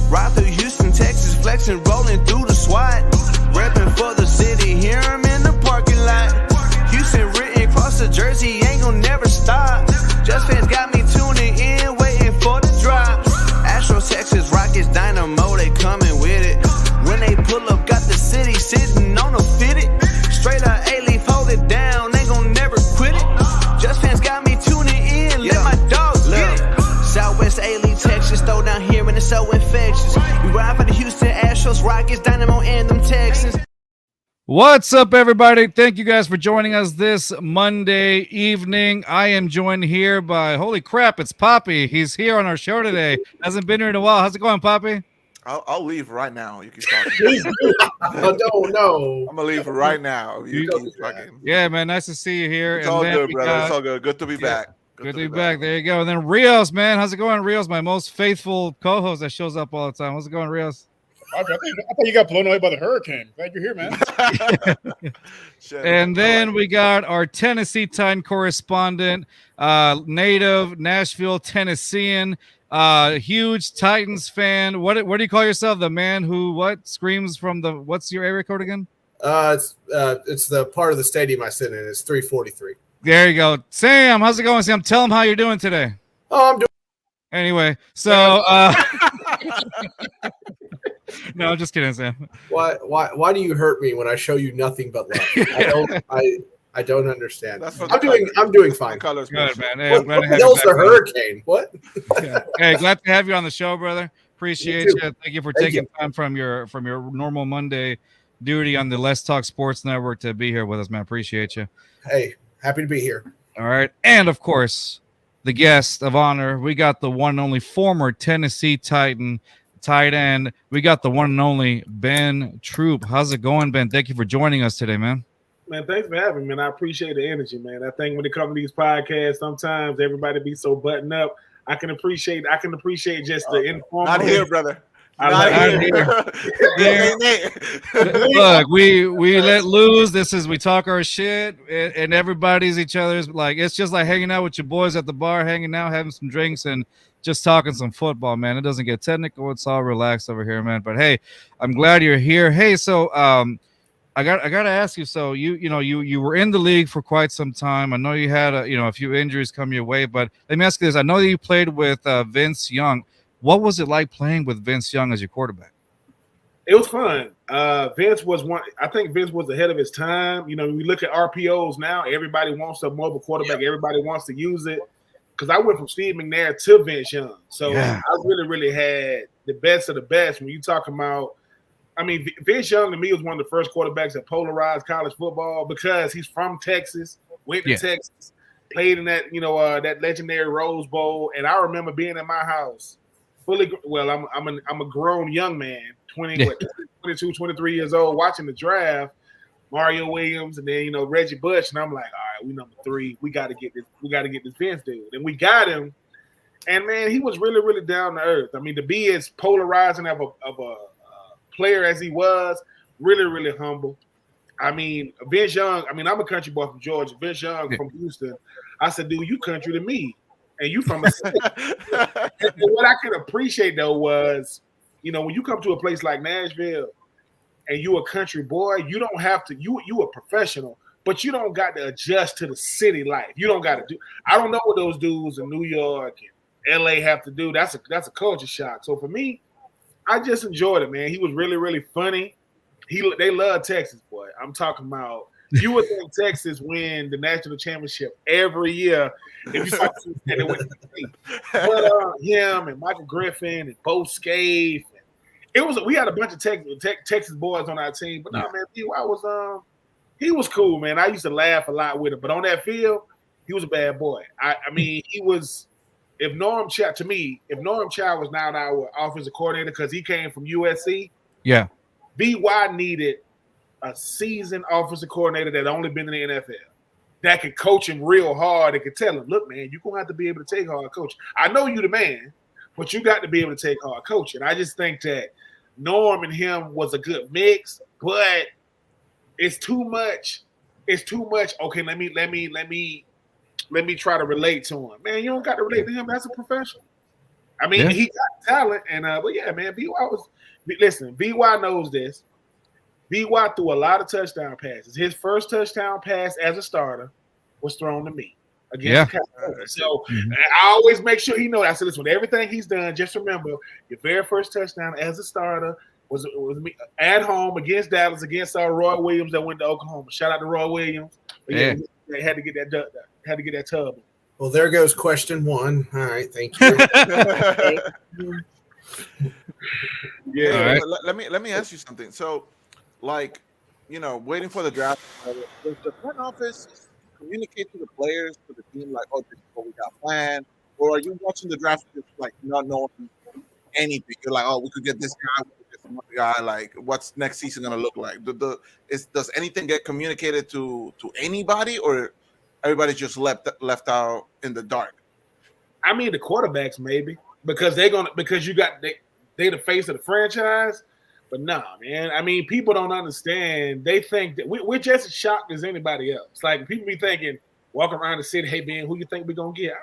Ride through Houston, Texas, flexing, rolling through the SWAT. Repping for the city, hear him in the parking lot. Houston written across the jersey, ain't gon' never stop. Just fans got me tuning in, waiting for the drop. Astros, Texas, Rockets, Dynamo, they coming with it. When they pull up, got the city sitting on a fitted. Straight up A-Leaf, hold it down, ain't gon' never quit it. Just fans got me tuning in, let my dogs get it. Southwest A-Leaf, Texas, throw down here and it's so infectious. We ride for the Houston Astros, Rockets, Dynamo, and them Texans. What's up, everybody? Thank you guys for joining us this Monday evening. I am joined here by, holy crap, it's Poppy. He's here on our show today. Hasn't been here in a while. How's it going, Poppy? I'll leave right now. You can talking. I don't know. I'm gonna leave right now. You keep fucking. Yeah, man. Nice to see you here. It's all good, brother. It's all good. Good to be back. Good to be back. There you go. And then Rios, man. How's it going, Rios? My most faithful co-host that shows up all the time. How's it going, Rios? I thought you got blown away by the hurricane. Glad you're here, man. And then we got our Tennessee Titan correspondent, native Nashville Tennessean, huge Titans fan. What do you call yourself? The man who screams from the what's your area code again? It's the part of the stadium I sit in. It's 343. There you go, Sam. How's it going, Sam? Tell them how you're doing today. Oh, I'm doing. Anyway, so no, just kidding, Sam. Why do you hurt me when I show you nothing but love? I don't understand. I'm doing fine. Good, man. Hey, I'm glad to have you back, the hurricane? What? Yeah. Hey, glad to have you on the show, brother. Appreciate you. Thank you for taking time from your normal Monday duty on the Let's Talk Sports Network to be here with us, man. Appreciate you. Hey, happy to be here. All right, and of course, the guest of honor. We got the one and only former Tennessee Titan tight end. We got the one and only Ben Troupe. How's it going, Ben? Thank you for joining us today, man. Man, thanks for having me, man. I appreciate the energy, man. I think when it comes to these podcasts, sometimes everybody be so buttoned up. I can appreciate just the informal. Not here, brother. Not here. Look, we let loose. We talk our shit, and everybody's each other's. Like, it's just like hanging out with your boys at the bar, hanging out, having some drinks, and just talking some football, man. It doesn't get technical. It's all relaxed over here, man. But hey, I'm glad you're here. Hey, so I got to ask you. So you were in the league for quite some time. I know you had a few injuries come your way, but let me ask you this. I know that you played with Vince Young. What was it like playing with Vince Young as your quarterback? It was fun. Vince was one. I think Vince was ahead of his time. We look at RPOs now. Everybody wants a mobile quarterback. Yeah. Everybody wants to use it. Because I went from Steve McNair to Vince Young. So yeah. I really had the best of the best. When you talking about, Vince Young to me was one of the first quarterbacks that polarized college football because he's from Texas, went to Texas, played in that, that legendary Rose Bowl. And I remember being in my house. I'm a grown young man, 22, 23 years old, watching the draft, Mario Williams, and then Reggie Bush, and I'm like, all right, we number 3. We got to get this. We got to get this Vince dude, and we got him. And man, he was really down to earth. To be as polarizing of a player as he was, really humble. Vince Young. I'm a country boy from Georgia. Vince Young from Houston. I said, dude, you country to me. And you from a city. And what I could appreciate though was, when you come to a place like Nashville and you a country boy, you don't have to, you a professional, but you don't got to adjust to the city life. You don't got to do, I don't know what those dudes in New York and LA have to do. That's a culture shock. So for me, I just enjoyed it, man. He was really funny. They love Texas, boy. I'm talking about, you would think Texas win the national championship every year if you saw them with the team. But him and Michael Griffin and Bo Scaife, we had a bunch of Texas boys on our team. But man, he was cool, man. I used to laugh a lot with him. But on that field, he was a bad boy. He was. If Norm Chow was now our offensive coordinator because he came from USC, BY needed a seasoned offensive coordinator that only been in the NFL that could coach him real hard and could tell him, look, man, you're going to have to be able to take hard coaching. I know you the man, but you got to be able to take hard coaching. I just think that Norm and him was a good mix, but it's too much. Okay, let me try to relate to him. Man, you don't got to relate to him as a professional. I mean, he got talent, and but yeah, man, VY knows this. VY threw a lot of touchdown passes. His first touchdown pass as a starter was thrown to me against the Cowboys. So I always make sure he knows. I said, listen, with everything he's done, just remember your very first touchdown as a starter was me at home against Dallas, against Roy Williams that went to Oklahoma. Shout out to Roy Williams. But they had to get that tub. Well, there goes question 1. All right, thank you. Yeah. Right. Let me ask you something. So, like, waiting for the draft, does the front office communicate to the players, to the team, like, oh, this is what we got planned? Or are you watching the draft just like not knowing anything? You're like, oh, we could get this guy, we could get some other guy. Like, what's next season gonna look like? Does anything get communicated to anybody, or everybody's just left out in the dark? I mean, the quarterbacks maybe because they the face of the franchise. But nah, man. I mean, people don't understand. They think that we're just as shocked as anybody else. Like, people be thinking, walk around the city, hey, man, who you think we're going to get?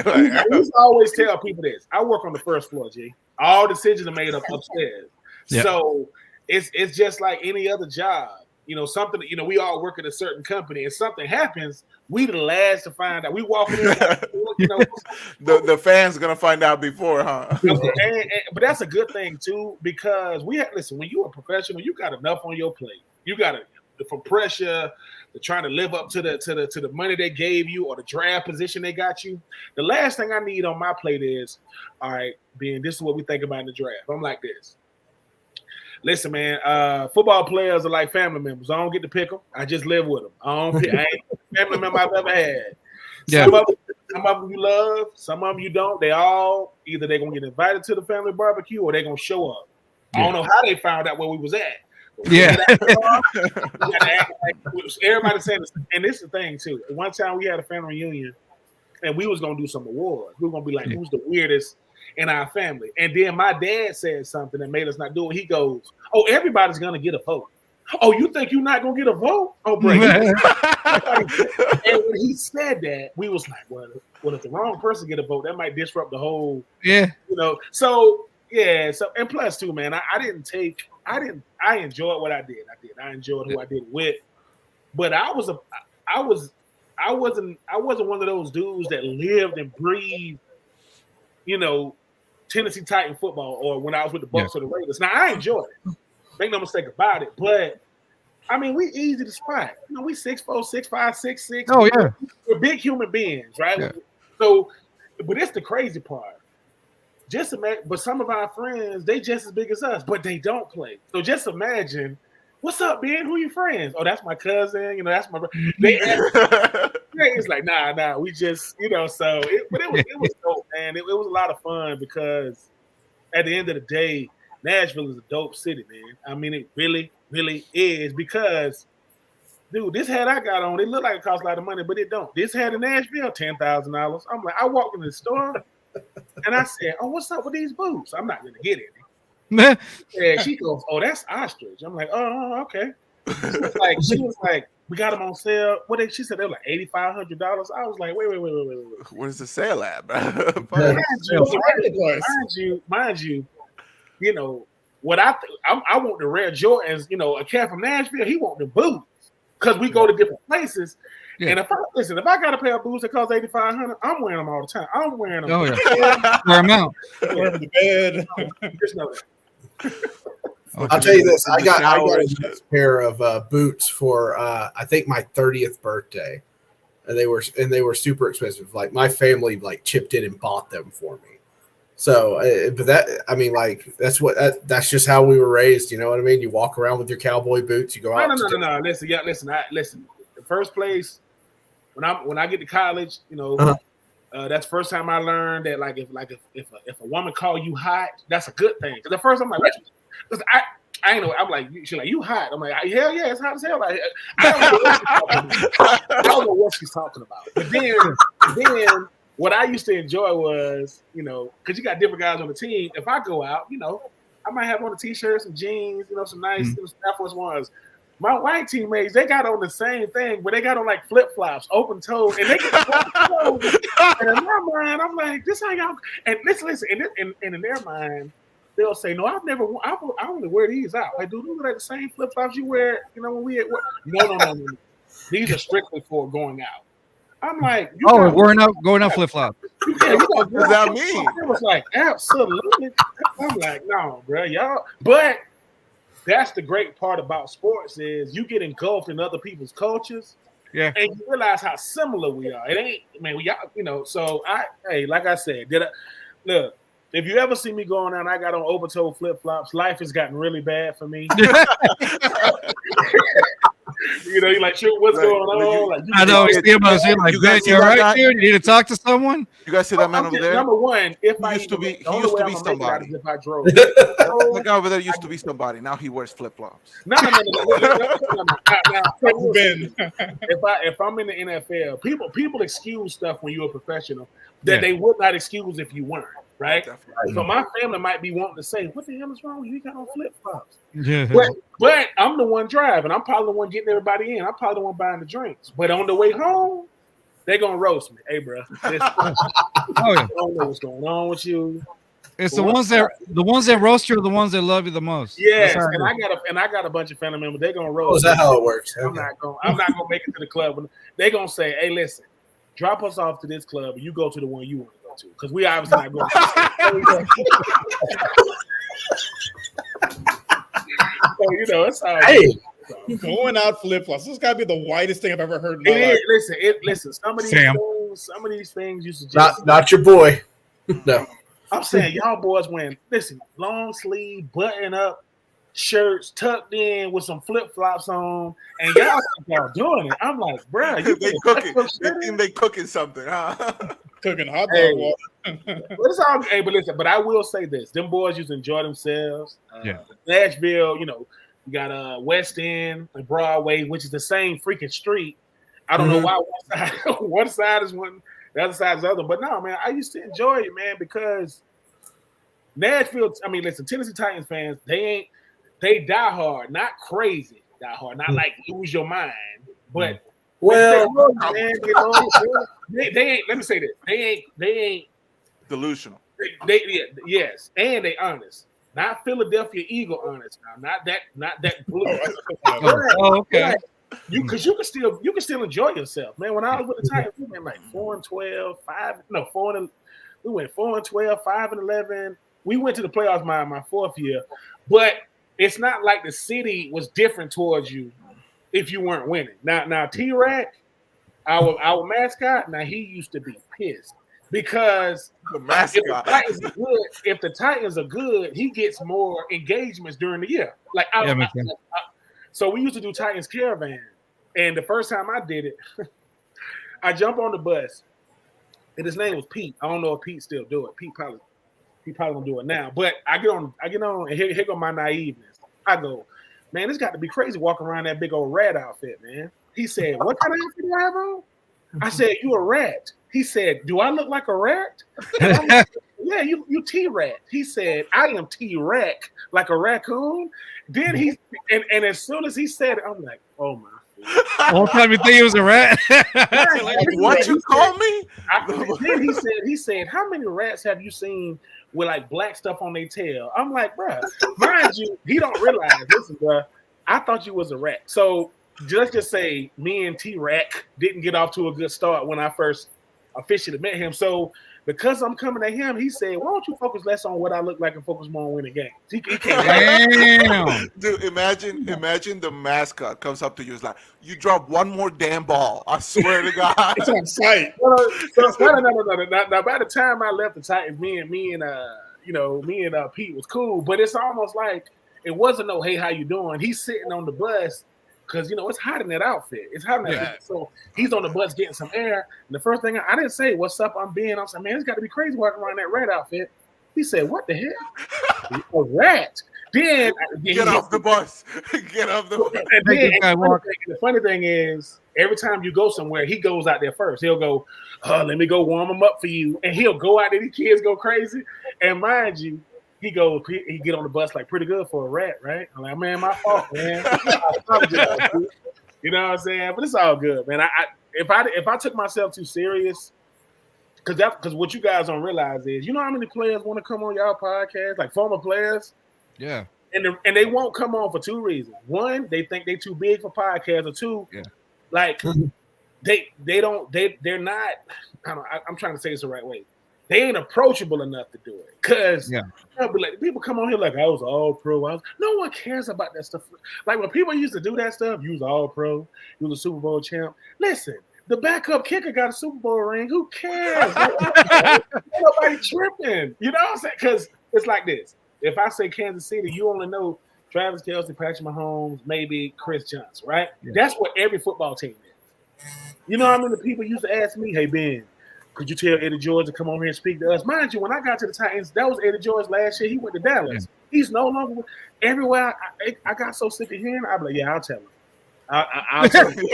I used to always tell people this. I work on the first floor, G. All decisions are made up upstairs. Yeah. So it's just like any other job. Something, we all work at a certain company and something happens, we the last to find out. We walk in, the fans are going to find out before, huh? But that's a good thing too, because listen, when you're a professional, you got enough on your plate. You got from pressure to trying to live up to the money they gave you or the draft position they got you. The last thing I need on my plate is, all right, Ben, this is what we think about in the draft. I'm like this. Listen, man, football players are like family members. I don't get to pick them. I just live with them. I ain't family member I've ever had. Yeah. Some of them you love, some of them you don't. They all, either they're going to get invited to the family barbecue or they're going to show up. Yeah. I don't know how they found out where we was at. Yeah. Everybody saying this, and this is the thing, too. One time we had a family reunion, and we was going to do some awards. We were going to be like, who's the weirdest in our family? And then my dad said something that made us not do it. He goes, oh, everybody's going to get a vote. Oh, you think you're not going to get a vote? Oh, Brady. And when he said that, we was like, well, if the wrong person get a vote, that might disrupt the whole, So, yeah. So, and plus, too, man, I enjoyed what I did. I enjoyed who I did it with. But I wasn't one of those dudes that lived and breathed, Tennessee Titan football, or when I was with the Bucs or the Raiders. Now, I enjoyed it. Make no mistake about it. But, I mean, we easy to spot. We 6'4", 6'5", 6'6". Oh, yeah. We're big human beings, right? Yeah. So, but it's the crazy part. Just imagine, but some of our friends, they just as big as us, but they don't play. So just imagine, what's up, Ben? Who your friends? Oh, that's my cousin. That's my brother. It's like, nah. We just, So, but it was dope, man. It was a lot of fun because at the end of the day, Nashville is a dope city, man. I mean, it really, really is because, dude, this hat I got on, it looked like it costs a lot of money, but it don't. This hat in Nashville, $10,000. I'm like, I walked in the store and I said, oh, what's up with these boots? I'm not going to get it. Yeah, she goes, oh, that's ostrich. I'm like, oh, okay. She was like, we got them on sale. She said they were like $8,500. I was like, wait. Where's the sale at, bro? Mind you, what I want the rare Jordans. A cat from Nashville, he want the boots because we go to different places. Yeah. And if I got a pair of boots that cost $8,500, I'm wearing them all the time. I'm wearing them. Oh yeah, wear them out. Wear them to bed. Just know that. I'll tell you this: I got a pair of boots for I think my 30th birthday, and they were super expensive. Like my family chipped in and bought them for me. So, but that's just how we were raised. You know what I mean? You walk around with your cowboy boots. You go out. No. Listen. The first place when I get to college, that's the first time I learned that if a woman call you hot, that's a good thing. Because at first I'm like, because I know I'm like, she's like, you hot. I'm like, hell yeah, it's hot as hell. Like, I don't know what she's talking about. But then what I used to enjoy was, because you got different guys on the team. If I go out, I might have on a t-shirt, some jeans, some nice Air Force Ones. My white teammates, they got on the same thing, but they got on like flip flops, open toes, and they got open toes. And in my mind, I'm like, this how y'all. And listen, and in their mind, they'll say, no, I only wear these out. Like, dude, these are like the same flip flops you wear, when we at work. No. These are strictly for going out. I'm like, going out flip flops. Yeah, what does that mean? It was like, absolutely. I'm like, no, bro, y'all. But that's the great part about sports is you get engulfed in other people's cultures. Yeah. And you realize how similar we are. It ain't, man, we y'all, so like I said, look, if you ever see me going out, I got on open toe flip flops. Life has gotten really bad for me. You're like, shoot, what's going on? I know. You see him like, man, you all right, dude? You need to talk to someone? You guys see that man over there? Number one, he used to be somebody. If I drove. The guy over there used to be somebody. Now he wears flip flops. No. If I'm in the NFL, people excuse stuff when you're a professional that they would not excuse if you weren't. Right? So my family might be wanting to say, what the hell is wrong with you? You got on flip-flops. Yeah. But I'm the one driving. I'm probably the one getting everybody in. I'm probably the one buying the drinks. But on the way home, they're going to roast me. Hey, bro. I don't know what's going on with you. It's the ones that roast you are the ones that love you the most. Yes, and I got a bunch of family members. They're going to roast me. Is that how it works? I'm not going to make it to the club. They're going to say, hey, listen, drop us off to this club and you go to the one you want. Because we obviously not going to. So, it's all right. Hey, going out flip flops. This has got to be the whitest thing I've ever heard. Listen. Some of these things you suggest. Not your boy. No. I'm saying y'all boys wearing long sleeve, button up shirts tucked in with some flip flops on, and y'all think y'all doing it. I'm like, bro, they cooking. They think they cooking something, huh? Cooking hot dog water. But listen, but I will say this: them boys used to enjoy themselves. Nashville, you got West End and Broadway, which is the same freaking street. I don't know why one side is one, the other side is the other. But no, man, I used to enjoy it, man, because Nashville. I mean, listen, Tennessee Titans fans, they die hard, not crazy, die hard, not like lose your mind, but. Well, man, they ain't. Let me say this: they ain't delusional. Yes, and they honest. Not Philadelphia Eagle honest. Now, not that blue. Okay. You can still enjoy yourself, man. When I was with the Titans, we went like 4-12, 5. We went 4-12, 5-11. We went to the playoffs my fourth year, but it's not like the city was different towards you. If you weren't winning. Now T-Rack, our mascot, now he used to be pissed because the mascot. If the Titans are good, he gets more engagements during the year. Like so we used to do Titans Caravan, and the first time I did it, I jump on the bus, and his name was Pete. I don't know if Pete still do it. Pete probably don't do it now. But I get on, and here go my naiveness. I go, man, it's got to be crazy walking around that big old rat outfit, man. He said, what kind of outfit do I have on? I said, you a rat. He said, do I look like a rat? Like, yeah, you T-Rat. He said, I am T-Rack, like a raccoon. Then and as soon as he said it, I'm like, oh my. All time you think he was a rat? What you call me? Then he said, how many rats have you seen with like black stuff on their tail? I'm like, bro, mind you, he don't realize. Listen, bro, I thought you was a rat. So let's just say me and T-Rack didn't get off to a good start when I first officially met him. So because I'm coming at him, he said, why don't you focus less on what I look like and focus more on winning games? He can't. Damn. Dude, imagine the mascot comes up to you. It's like, you drop one more damn ball. I swear to God. It's on sight. No. Now, by the time I left the Titans, me and Pete was cool, but it's almost like it wasn't no, hey, how you doing? He's sitting on the bus because, it's hot in that outfit. It's hot in that outfit. So he's on the bus getting some air. And the first thing I didn't say, what's up, I'm saying, man, it's got to be crazy walking around that rat outfit. He said, what the hell? A rat. Then get off the bus. Get off the bus. And the funny thing is, every time you go somewhere, he goes out there first. He'll go, let me go warm him up for you. And he'll go out there. These kids go crazy. And mind you, he get on the bus like pretty good for a rat, right? I'm like, man, my fault, man. You know what I'm saying? But it's all good, man. If I took myself too serious, because what you guys don't realize is, you know how many players want to come on y'all podcast, like former players? Yeah. And they won't come on for two reasons. One, they think they too big for podcasts, or two, like they're not. I'm trying to say this the right way. They ain't approachable enough to do it. Cause like, people come on here like I was all pro. No one cares about that stuff. Like when people used to do that stuff, you was all pro, you was a Super Bowl champ. Listen, the backup kicker got a Super Bowl ring. Who cares? Nobody tripping. You know what I'm saying? Because it's like this. If I say Kansas City, you only know Travis Kelce, Patrick Mahomes, maybe Chris Johnson, right? Yeah. That's what every football team is. You know how many people used to ask me, hey, Ben, could you tell Eddie George to come over here and speak to us? Mind you, when I got to the Titans, that was Eddie George last year. He went to Dallas. Yeah. He's no longer – everywhere I got so sick of hearing, I'd be like, yeah, I'll tell him. I'll tell him.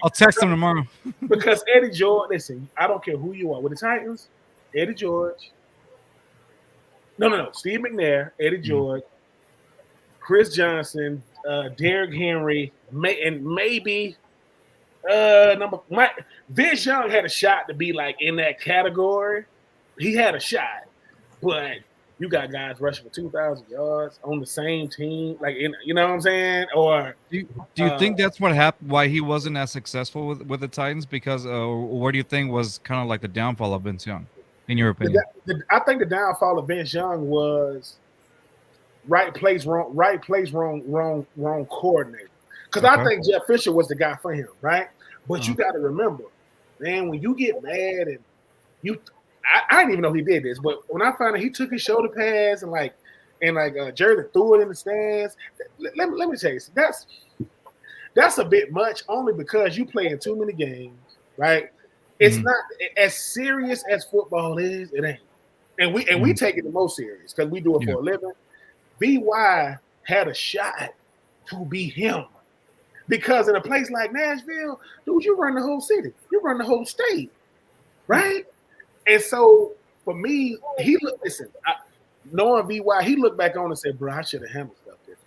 I'll text him tomorrow. Because Eddie George – listen, I don't care who you are. With the Titans, Eddie George – No. Steve McNair, Eddie George, Chris Johnson, Derrick Henry, and maybe Vince Young had a shot to be like in that category. He had a shot, but you got guys rushing for 2,000 yards on the same team, like you know what I'm saying? Or do you think that's what happened? Why he wasn't as successful with the Titans? Because what do you think was kind of like the downfall of Vince Young? In your opinion, I think the downfall of Vince Young was right place, wrong coordinator. Because I think Jeff Fisher was the guy for him, right? But you got to remember, man, when you get mad and I didn't even know he did this, but when I found out he took his shoulder pads and Jersey threw it in the stands, let me tell you, that's a bit much, only because you play in too many games, right? It's not as serious as football is. It ain't, and we take it the most serious because we do it for a living. VY had a shot to be him, because in a place like Nashville, dude, you run the whole city, you run the whole state, right? And so for me, knowing VY, he looked back on and said, "Bro, I should have handled stuff different,"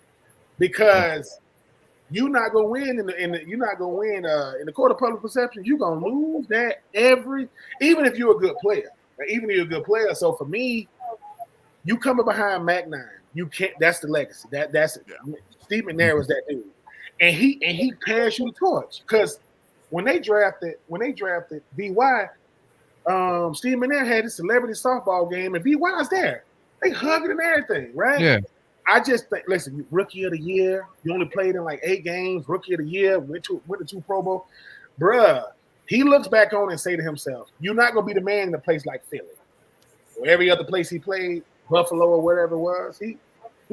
because you're not gonna win in the court of public perception. You're gonna lose that even if you're a good player. Right? Even if you're a good player. So for me, you coming behind Mac 9, you can't. That's the legacy. That's it. Steve McNair was that dude, and he passed you the torch, because when they drafted VY, Steve McNair had his celebrity softball game, and VY's there. They hugged and everything, right? Yeah. I just think, listen, rookie of the year, you only played in like 8 games, rookie of the year, went to 2 Pro Bowl. Bruh, he looks back on and say to himself, you're not going to be the man in a place like Philly. Or every other place he played, Buffalo or whatever it was, he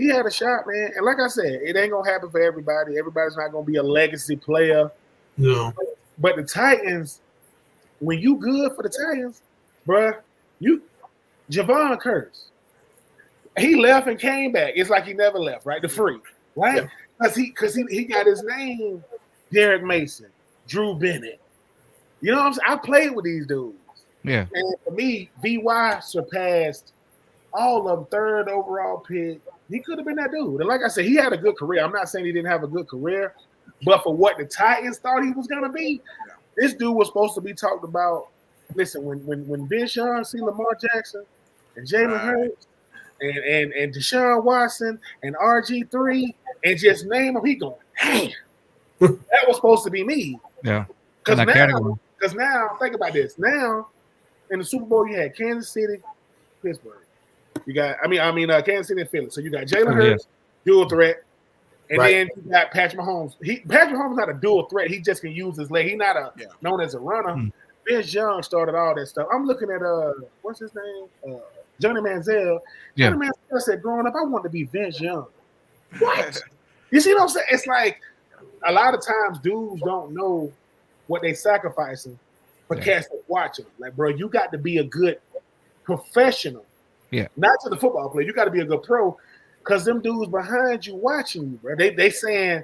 had a shot, man. And like I said, it ain't going to happen for everybody. Everybody's not going to be a legacy player. No. But the Titans, when you good for the Titans, bruh, Javon Curse. He left and came back. It's like he never left, right? The freak, right? Because he got his name, Derek Mason, Drew Bennett. You know what I'm saying? I played with these dudes. Yeah. And for me, VY surpassed all of them, 3rd overall pick. He could have been that dude. And like I said, he had a good career. I'm not saying he didn't have a good career, but for what the Titans thought he was going to be, this dude was supposed to be talked about. Listen, when Vince Young see Lamar Jackson and Jalen Hurts, and Deshaun Watson and RG3 and just name them, he going, hey, that was supposed to be me. Yeah. Because now, think about this. Now, in the Super Bowl, you had Kansas City, Pittsburgh. You got, Kansas City and Philly. So you got Jalen Hurts, dual threat, and then you got Patrick Mahomes. Patrick Mahomes is not a dual threat. He just can use his leg. He's not known as a runner. Vince Young started all that stuff. I'm looking at what's his name? Johnny Manziel. Johnny Manziel said, growing up, I wanted to be Vince Young. What? You see what I'm saying? It's like a lot of times dudes don't know what they sacrificing for cats that watching. Like, bro, you got to be a good professional. Yeah. Not to the football player. You got to be a good pro, because them dudes behind you watching you, bro. They saying,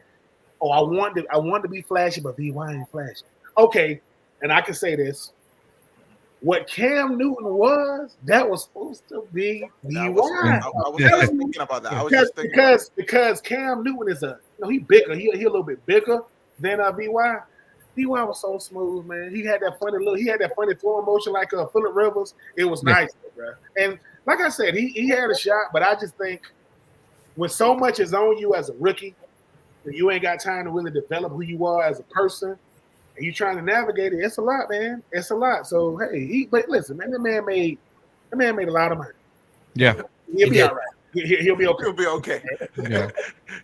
oh, I want to be flashy, but VY ain't flashy. Okay, and I can say this. what Cam Newton was, that was supposed to be DY. I was just thinking about that. Because Cam Newton is he bigger. He a little bit bigger than BY. BY was so smooth, man. He had that funny throwing motion like Phillip Rivers. It was nice, bro. And like I said, he had a shot, but I just think when so much is on you as a rookie, and you ain't got time to really develop who you are as a person, and you trying to navigate it, it's a lot, man. It's a lot. So hey, but listen, man, the man made a lot of money. Yeah, he'll be all right. He'll be okay. He'll be okay. Yeah.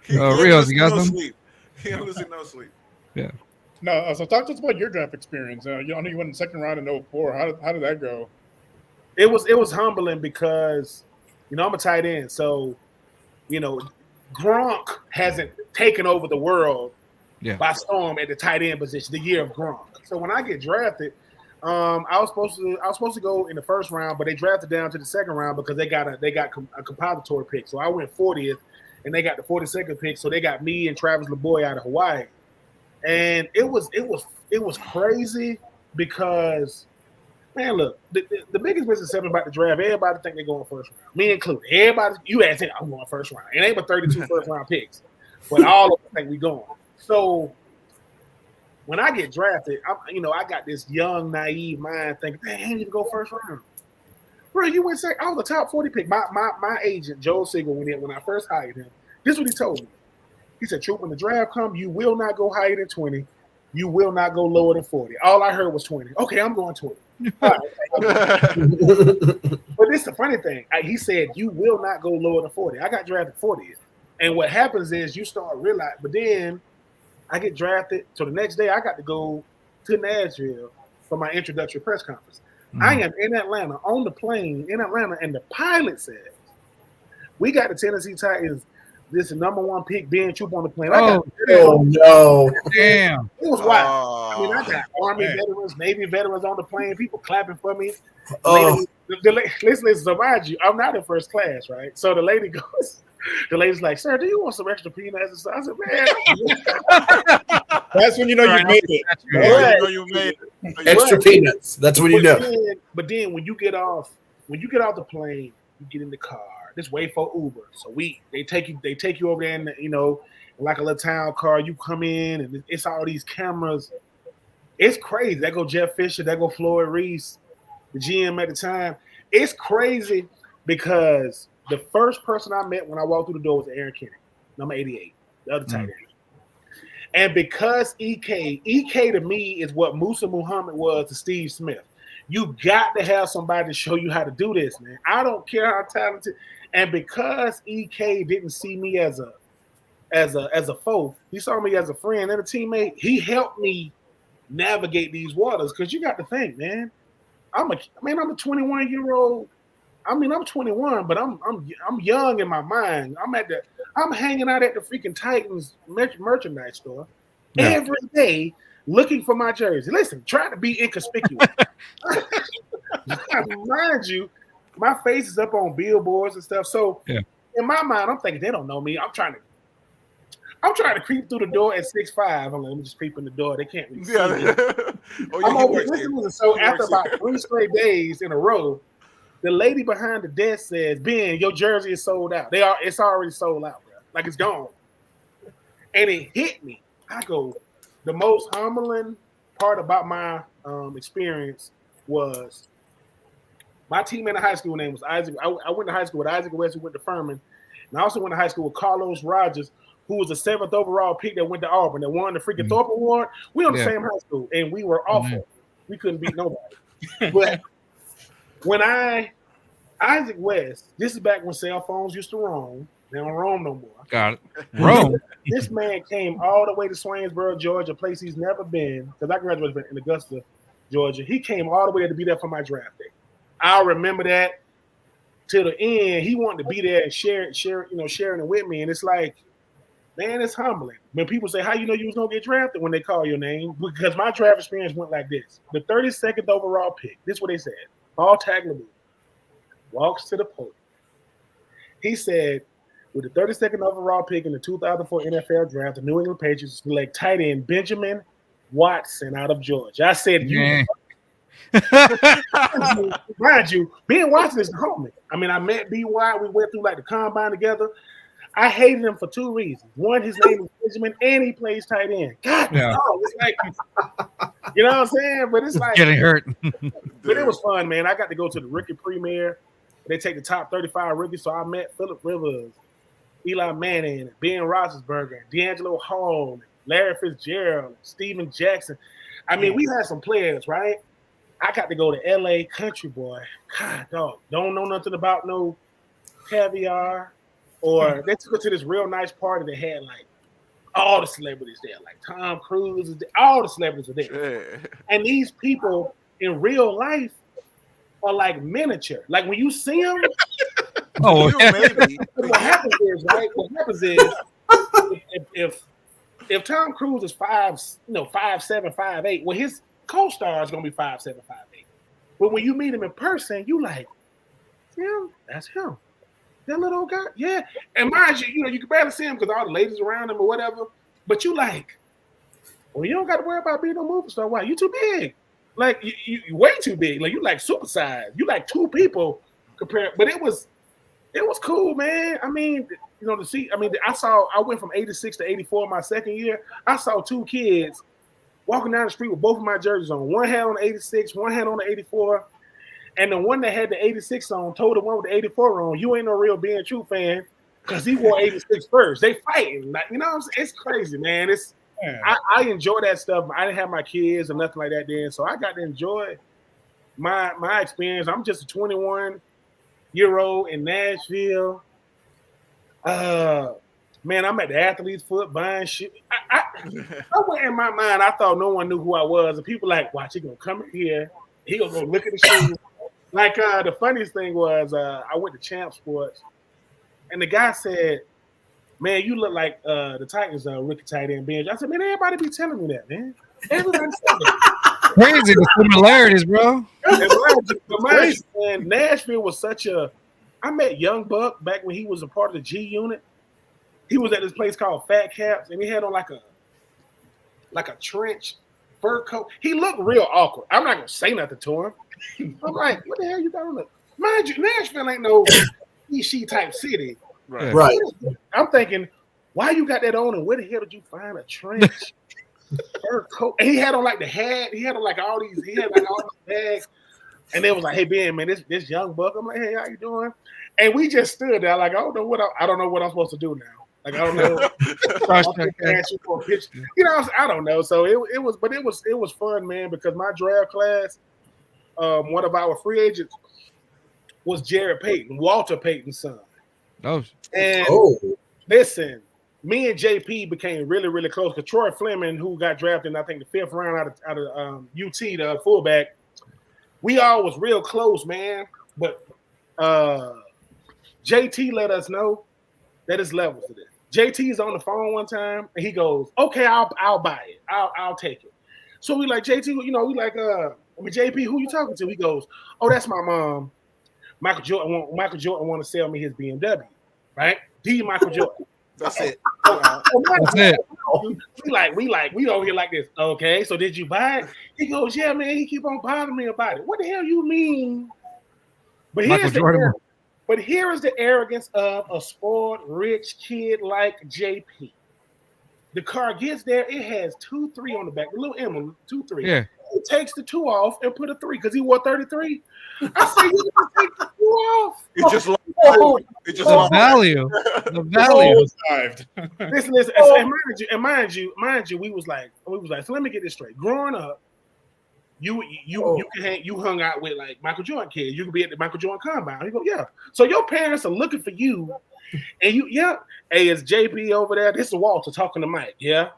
Rios, you got some? Sleep. He'll lose no sleep. Yeah. No, so talk to us about your draft experience. I know you went in the second round in 2004. How did that go? It was humbling because, I'm a tight end. So, Gronk hasn't taken over the world by storm at the tight end position, the year of Gronk. So when I get drafted, I was supposed to go in the first round, but they drafted down to the second round because they got a compensatory pick. So I went 40th, and they got the 42nd pick. So they got me and Travis LeBoy out of Hawaii. And it was crazy because, man, look, the biggest misconception about the draft, everybody think they're going first round, me included. Everybody, you ask, I'm going first round. It ain't but 32 first round picks, but all of them think we going. So when I get drafted, I got this young, naive mind thinking, man, I ain't even go first round. Bro, you went second. I was the top 40 pick. My agent, Joe Siegel, when I first hired him, this is what he told me. He said, Troupe, when the draft comes, you will not go higher than 20. You will not go lower than 40. All I heard was 20. Okay, I'm going 20. Right. But this is the funny thing. He said, you will not go lower than 40. I got drafted 40th. And what happens is you start realizing, but then I get drafted. So the next day I got to go to Nashville for my introductory press conference. Mm-hmm. I am in Atlanta, on the plane in Atlanta, and the pilot says, we got the Tennessee Titans. This is number one pick, being Troupe on the plane. No! Damn! It was wild. I mean, I got Army veterans, Navy veterans on the plane, people clapping for me. Listen, so mind you, I'm not in first class, right? So the lady's like, "Sir, do you want some extra peanuts?" I said, "Man." That's when you know you made it. Right. You know you made it. Extra peanuts. That's when you know. But then when you get off the plane, you get in the car. Just wait for Uber. So they take you over there in like a little town car. You come in and it's all these cameras. It's crazy. That go Jeff Fisher, that go Floyd Reese, the GM at the time. It's crazy because the first person I met when I walked through the door was Aaron Kennedy, number 88, the other tight end. And because EK to me is what Musa Muhammad was to Steve Smith. You got to have somebody to show you how to do this, man. I don't care how talented. And because EK didn't see me as a foe, he saw me as a friend and a teammate. He helped me navigate these waters. Because you got to think, man. I'm a 21-year-old. I mean, I'm 21, but I'm young in my mind. I'm hanging out at the freaking Titans merchandise store every day looking for my jersey. Listen, trying to be inconspicuous. Mind you, my face is up on billboards and stuff. So in my mind, I'm thinking they don't know me. I'm trying to creep through the door at 6'5". Let me just creep in the door. They can't really see me. So after about 3 straight days in a row, the lady behind the desk says, "Ben, your jersey is sold out. It's already sold out, bro. Like it's gone." And it hit me. I go, the most humbling part about my experience was my teammate in high school name was Isaac. I went to high school with Isaac West, who went to Furman. And I also went to high school with Carlos Rogers, who was the 7th overall pick that went to Auburn, that won the freaking Thorpe Award. We were in the same high school, and we were awful. We couldn't beat nobody. But when Isaac West, this is back when cell phones used to roam. They don't roam no more. Got it. Roam. This man came all the way to Swainsboro, Georgia, a place he's never been, because I graduated in Augusta, Georgia. He came all the way to be there for my draft day. I'll remember that till the end. He wanted to be there and sharing it with me. And it's like, man, it's humbling. When people say, how you know you was going to get drafted when they call your name? Because my draft experience went like this. The 32nd overall pick, this is what they said. Paul Tagliabue walks to the podium. He said, with the 32nd overall pick in the 2004 NFL draft, the New England Patriots select tight end Benjamin Watson out of Georgia. I said, Mind you, Ben Watson is the homie. I mean, I met B.Y. We went through like the combine together. I hated him for two reasons. One, his name is Benjamin, and he plays tight end. God, Yeah. it's like, you know what I'm saying? But it's like Getting hurt. But it was fun, man. I got to go to the rookie premiere. They take the top 35 rookies, so I met Phillip Rivers, Eli Manning, Ben Roethlisberger, D'Angelo Hall, Larry Fitzgerald, Steven Jackson. I mean, we had some players, right? I got to go to L.A. Country Boy. God, dog, don't know nothing about no caviar. Or they took us to this real nice party that had like all the celebrities there, like Tom Cruise, all the celebrities were there. And these people in real life are like miniature. Like when you see them, maybe. what happens is, right? What happens is if Tom Cruise is 5'7", 5'8", well, his co-star is gonna be 5'7", 5'8". But when you meet him in person, you like, him, that's him. That little old guy, yeah. And mind you, you can barely see him because all the ladies around him or whatever. But you like, well, you don't got to worry about being no movie star. Why? You too big. Like you way too big. Like you like supersized. You like two people compared. But it was cool, man. I mean, to see. I mean, I went from 86 to 84 my second year. I saw two kids walking down the street with both of my jerseys on. One had on the 86, one had on the 84. And the one that had the 86 on told the one with the 84 on, you ain't no real being true fan because he wore 86 first. They fighting. Like, what I'm saying? It's crazy, man. I enjoy that stuff. I didn't have my kids or nothing like that then. So I got to enjoy my experience. I'm just a 21-year-old in Nashville. Man, I'm at the athlete's foot buying shit. I went in my mind, I thought no one knew who I was. And people like, watch, he going to come in here. He going to go look at the shoes. Like the funniest thing was I went to Champ Sports, and the guy said, "Man, you look like the Titans rookie tight end bench." I said, "Man, everybody be telling me that, man. Everybody said that." Crazy the similarities, bro. And Nashville was such a. I met Young Buck back when he was a part of the G Unit. He was at this place called Fat Caps, and he had on like a trench fur coat. He looked real awkward. I'm not gonna say nothing to him. I'm like, what the hell you got on? Mind you, Nashville ain't no she type city. Right. I'm thinking, why you got that on and where the hell did you find a trench fur coat? And he had on like the hat, he had on like all these bags. And they was like, hey Ben, man, this Young Buck. I'm like, hey, how you doing? And we just stood there like, I don't know what I'm supposed to do now. Like I don't know. Ask you for a picture. I don't know. So it was fun, man, because my draft class. One of our free agents was Jared Payton, Walter Payton's son. Listen, me and JP became really, really close because Troy Fleming, who got drafted in, I think, the 5th round out of UT, the fullback, we all was real close, man. But JT let us know that it's levels to this. JT's on the phone one time and he goes, "Okay, I'll buy it. I'll take it." So we like JT, we like JP, who you talking to? He goes, "Oh, that's my mom. Michael Jordan want to sell me his BMW, right? Michael Jordan." That's it. That's it. We over here like this. Okay, so did you buy it? He goes, "Yeah, man. He keep on bothering me about it." What the hell you mean? But here is the arrogance of a spoiled, rich kid like JP. The car gets there, it has 2-3 on the back, a little emblem, 2-3. Yeah. He takes the 2 off and put a 3 because he wore 33. I said, you can take the 2 off. It just the value. The value. Listen. And mind you, we was like, so let me get this straight. Growing up, you hung out with like Michael Jordan kids. You could be at the Michael Jordan combine. You go, yeah. So your parents are looking for you, and you, yeah. Hey, it's JP over there. This is Walter talking to Mike. Yeah,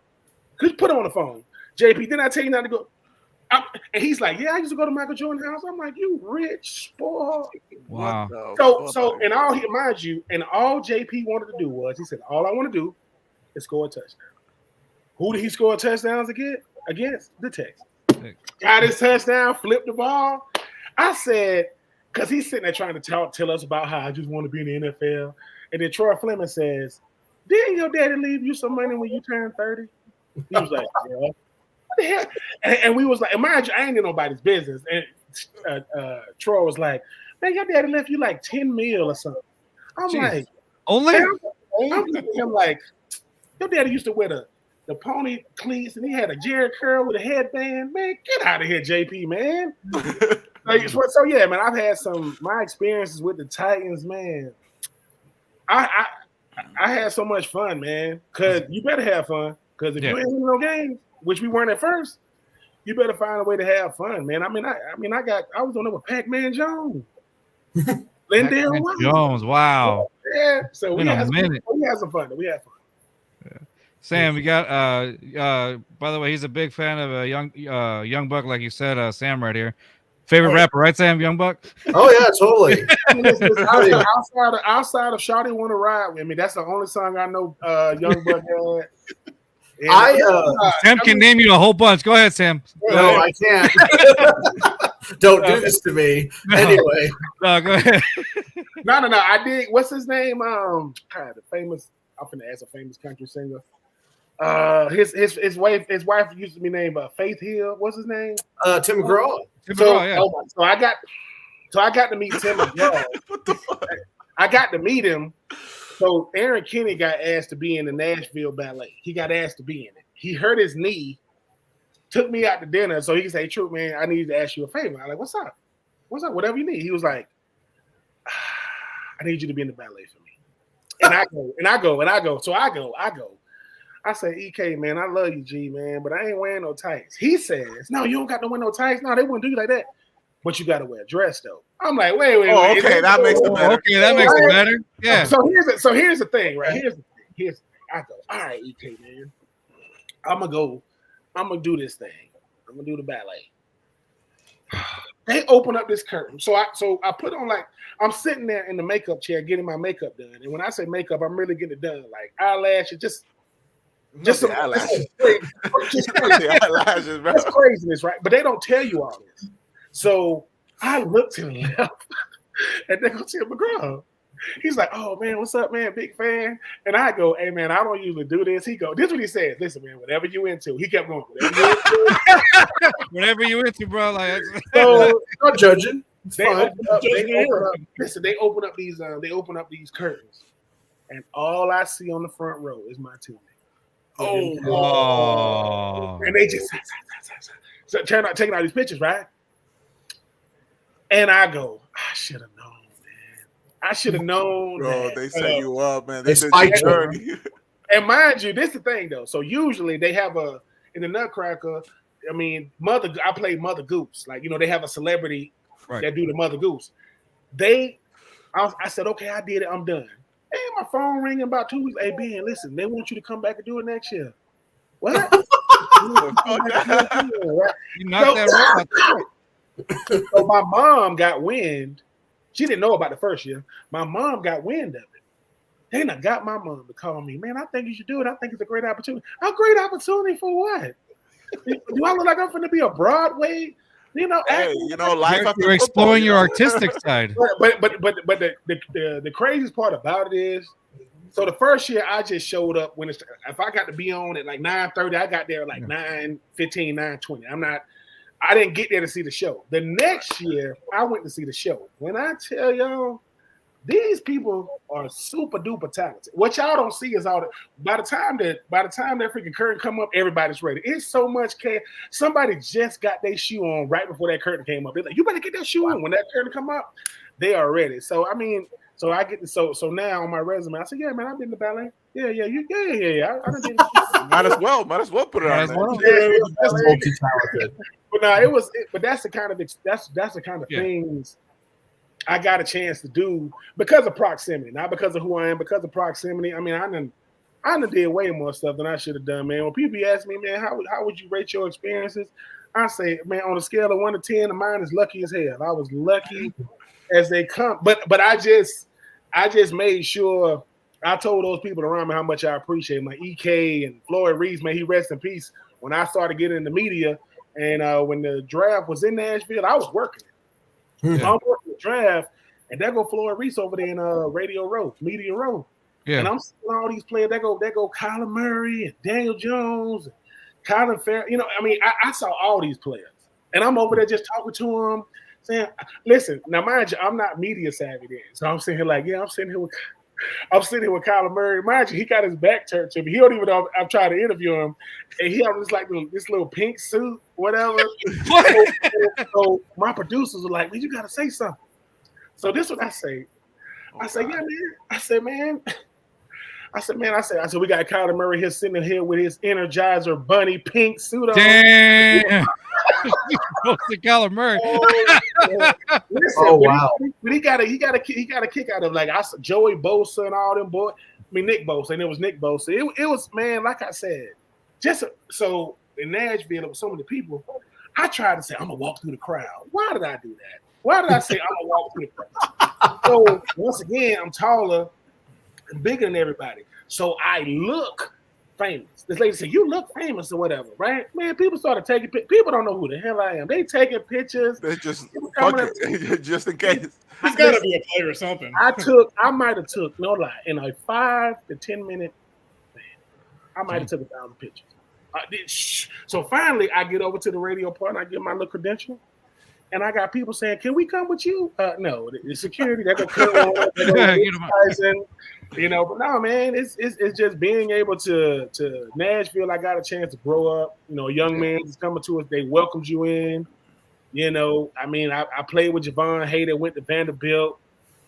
could you put him on the phone? JP, didn't I tell you not to go? And he's like, yeah, I used to go to Michael Jordan's house. I'm like, you rich spoiled. Wow. So and all JP wanted to do was, he said, all I want to do is score a touchdown. Who did he score touchdowns against? The Texans. Got his touchdown, flipped the ball. I said, because he's sitting there trying to tell us about how I just want to be in the NFL. And then Troy Fleming says, didn't your daddy leave you some money when you turned 30? He was like, yeah. what the hell? And we was like, mind you, I ain't in nobody's business. And Troy was like, man, your daddy left you like 10 mil or something. I'm Jeez. like, Only? I'm looking at him like, your daddy used to wear the pony cleats and he had a Jerry curl with a headband. Man, get out of here, JP, man. So yeah, man, I've had my experiences with the Titans, man. I had so much fun, man. Cause you better have fun. Cause if you ain't winning no games, which we weren't at first, you better find a way to have fun, man. I was on there with Pac-Man Jones. Lindell Jones, wow. Yeah, so we had some fun. We had fun. Yeah. Sam, we got by the way, he's a big fan of a young buck, like you said, Sam right here. Favorite rapper, right, Sam? Young Buck? Oh yeah, totally. outside of Shawty Wanna Ride With Me, that's the only song I know Young Buck had. Sam can name you a whole bunch. Go ahead, Sam. No, I can't. Don't do this to me. No. Anyway. No, go ahead. No. I did. What's his name? I'm finna ask a famous country singer. His wife used to be named Faith Hill. What's his name? Tim McGraw. So I got to meet Tim McGraw. What the fuck? I got to meet him. So Aaron Kenny got asked to be in the Nashville Ballet. He got asked to be in it. He hurt his knee, took me out to dinner. So he can say, "Troupe, man, I need to ask you a favor." I'm like, "What's up? What's up? Whatever you need." He was like, "I need you to be in the ballet for me." And I go. So I go. I say, EK, man, I love you, G, man, but I ain't wearing no tights. He says, "No, you don't got to wear no tights. No, they wouldn't do you like that. But you got to wear a dress, though." I'm like, wait. Okay, that makes it better. Okay, that makes it better. Yeah. So here's the thing, right? I go, all right, EK, man, I'm gonna do this thing. I'm gonna do the ballet. They open up this curtain. So I put on, like, I'm sitting there in the makeup chair getting my makeup done. And when I say makeup, I'm really getting it done. Like eyelashes, just some eyelashes. Just eyelashes, bro. That's craziness, right? But they don't tell you all this. So I look to the left and they go Tim McGraw. He's like, "Oh man, what's up, man? Big fan." And I go, "Hey man, I don't usually do this." He go, "This is what he says. Listen, man, whatever you into." He kept going, whatever you into, bro. Like, so not judging. They open up these curtains, and all I see on the front row is my teammate. Oh. And they just turn out taking all these pictures, right? And I go, I should have known, man. I should have known. Bro, that, they set you up, man. They spiked you. And mind you, this is the thing, though. So usually they have in the Nutcracker, I play Mother Goose. Like, they have a celebrity that do the Mother Goose. I said, okay, I did it. I'm done. Hey, my phone ringing about 2 weeks. Hey, Ben, listen, they want you to come back and do it next year. What? You knocked that right. So my mom got wind. She didn't know about the first year. My mom got wind of it. They done got my mom to call me. "Man, I think you should do it. I think it's a great opportunity." A great opportunity for what? Do I look like I'm going to be a Broadway? Life. You're exploring your artistic side. But the craziest part about it is, so the first year I just showed up if I got to be on at like 9:30, I got there at like 9:15, 9:20. I didn't get there to see the show. The next year, I went to see the show. When I tell y'all, these people are super duper talented. What y'all don't see is by the time that freaking curtain come up, everybody's ready. It's so much chaos. Somebody just got their shoe on right before that curtain came up. They're like, "You better get that shoe on." When that curtain come up, they are ready. So I get so now on my resume, I say, "Yeah, man, I've been to ballet. Yeah. I done did it." Might as well put it on. That's multi-talented. But no, but that's the kind of things I got a chance to do because of proximity, not because of who I am, because of proximity. I done did way more stuff than I should have done, man. When people ask me, man, how would you rate your experiences? I say, man, on a scale of 1 to 10, mine is lucky as hell. I was lucky as they come, but I just made sure I told those people around me how much I appreciate them. Like EK and Floyd Reeves, man, he rest in peace. When I started getting in the media, and when the draft was in Nashville, I was working. Yeah. I'm working the draft, and there go Floyd Reese over there in Media Row. Yeah. And I'm seeing all these players. There go Kyler Murray and Daniel Jones, Colin Farrell, I saw all these players, and I'm over there just talking to them, saying, "Listen, now mind you, I'm not media savvy then, so I'm sitting here like, I'm sitting here with Kyler Murray. Mind you, he got his back turned to me. He don't even know I'm trying to interview him, and he has this little pink suit, whatever. So my producers were like, "Man, you got to say something." So this is what I say. I said, "Yeah, man." I said, we got Kyler Murray here sitting here with his Energizer Bunny pink suit on. Damn. Kyler Murray. Listen, wow. But he got a kick out of like I saw Joey Bosa and all them boys. Nick Bosa, and it was Nick Bosa. It was, man, like I said, just so in Nashville with so many people, I tried to say I'm gonna walk through the crowd. Why did I do that? Why did I say I'm gonna walk through the crowd? So once again, I'm taller and bigger than everybody. So I look famous. This lady said, "You look famous," or whatever, right? Man, people started taking pictures. People don't know who the hell I am. They taking pictures. They just just in case. He's got to be a player or something. I might have took, no lie, in a 5 to 10 minute, I might have took 1,000 pictures. So finally, I get over to the radio part and I get my little credential. And I got people saying, "Can we come with you?" No, the security, they're going to come on. But no, man, it's just being able to Nashville. I got a chance to grow up. A young man is coming to us. They welcomed you in. I played with Javon Hayden, went to Vanderbilt.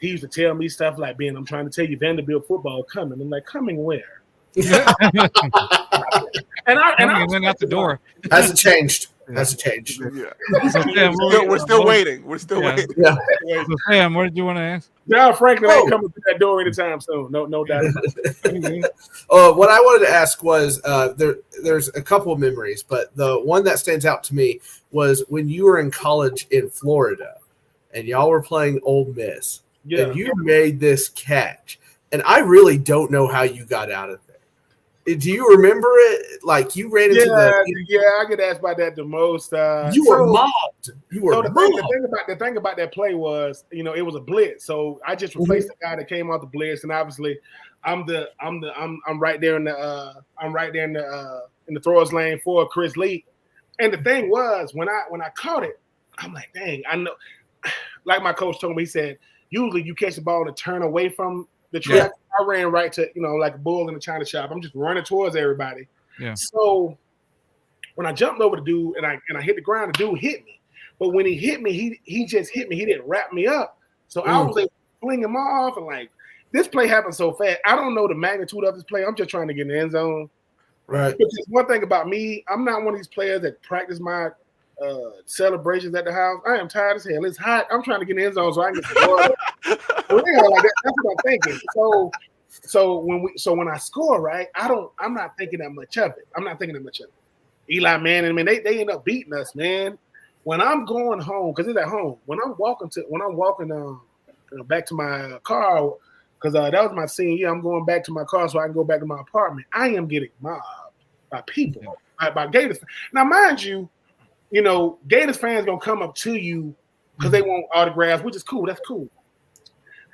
He used to tell me stuff like, "Ben, I'm trying to tell you Vanderbilt football coming." I'm like, "Coming where?" and then out the door. Hasn't changed. Hasn't changed. Yeah. We're still waiting. We're still waiting. Yeah. So Sam, what did you want to ask? John Franklin ain't coming through that door anytime soon. No doubt about it. What I wanted to ask was there's a couple of memories, but the one that stands out to me was when you were in college in Florida and y'all were playing Ole Miss. Yeah. And you made this catch. And I really don't know how you got out of there. Do you remember it? Like you ran into I get asked about that the most. You were mobbed. The thing about that play was, it was a blitz. So I just replaced the guy that came out the blitz, and obviously, I'm right there in the throwers lane for Chris Lee. And the thing was, when I caught it, I'm like, dang, I know. Like my coach told me, he said, usually you catch the ball and turn away from the track. Yeah. I ran right to, like a bull in the china shop. I'm just running towards everybody. Yeah. So when I jumped over the dude and I hit the ground, the dude hit me. But when he hit me, he just hit me. He didn't wrap me up. So I was able to fling him off. And like, this play happened so fast. I don't know the magnitude of this play. I'm just trying to get in the end zone. Right. Because one thing about me, I'm not one of these players that practice my celebrations at the house. I am tired as hell. It's hot. I'm trying to get in the end zone so I can get the ball. That's what I'm thinking. So when I score, right, I'm not thinking that much of it. Eli Manning, man, they end up beating us, man. When I'm going home, because it's at home. When I'm walking back to my car, because that was my senior year. I'm going back to my car so I can go back to my apartment. I am getting mobbed by people, by Gators. Now, mind you, Gators fans gonna come up to you because they want autographs, which is cool. That's cool.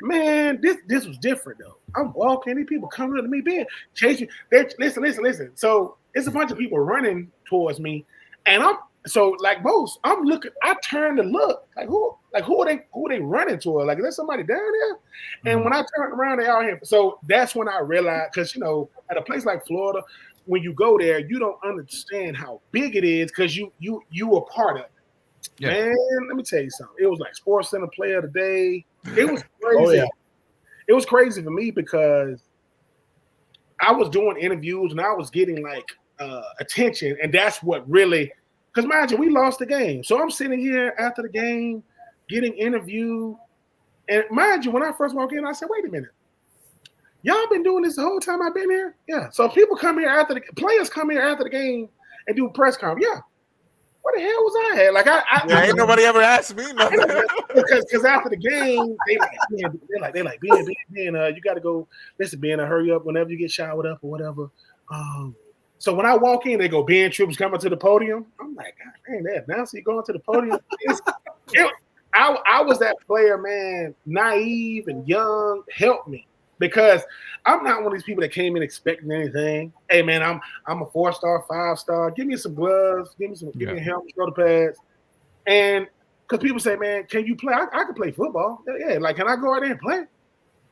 Man, this was different though. I'm walking, these people coming up to me, being chasing. Listen. So it's a bunch of people running towards me, and I'm looking. I turn to look like who are they running toward? Like, is there somebody down there? And when I turned around, they all here. So that's when I realized, because at a place like Florida, when you go there, you don't understand how big it is because you were part of it. Yeah. Man, let me tell you something. It was like Sports Center Player of the Day. It was crazy. Oh, yeah. It was crazy for me because I was doing interviews and I was getting like attention, and that's what really. Because mind you, we lost the game, so I'm sitting here after the game getting interviewed, and mind you, when I first walked in, I said, "Wait a minute, y'all been doing this the whole time I've been here?" Yeah. So people come here players come here after the game and do a press conference. Yeah. What the hell was I at? Like ain't nobody ever asked me nothing. Because after the game, they like Ben, you got to go. Listen, Ben, hurry up whenever you get showered up or whatever. So when I walk in, they go, Ben Troop's coming to the podium. I'm like, God dang, that now so you going to the podium? I was that player, man, naive and young. Help me. because I'm not one of these people that came in expecting anything. Hey man, I'm a 4-star, 5-star. Give me some gloves, give me a helmet, shoulder pads, and because people say, man, can you play? I can play football. Yeah, like can I go out there and play?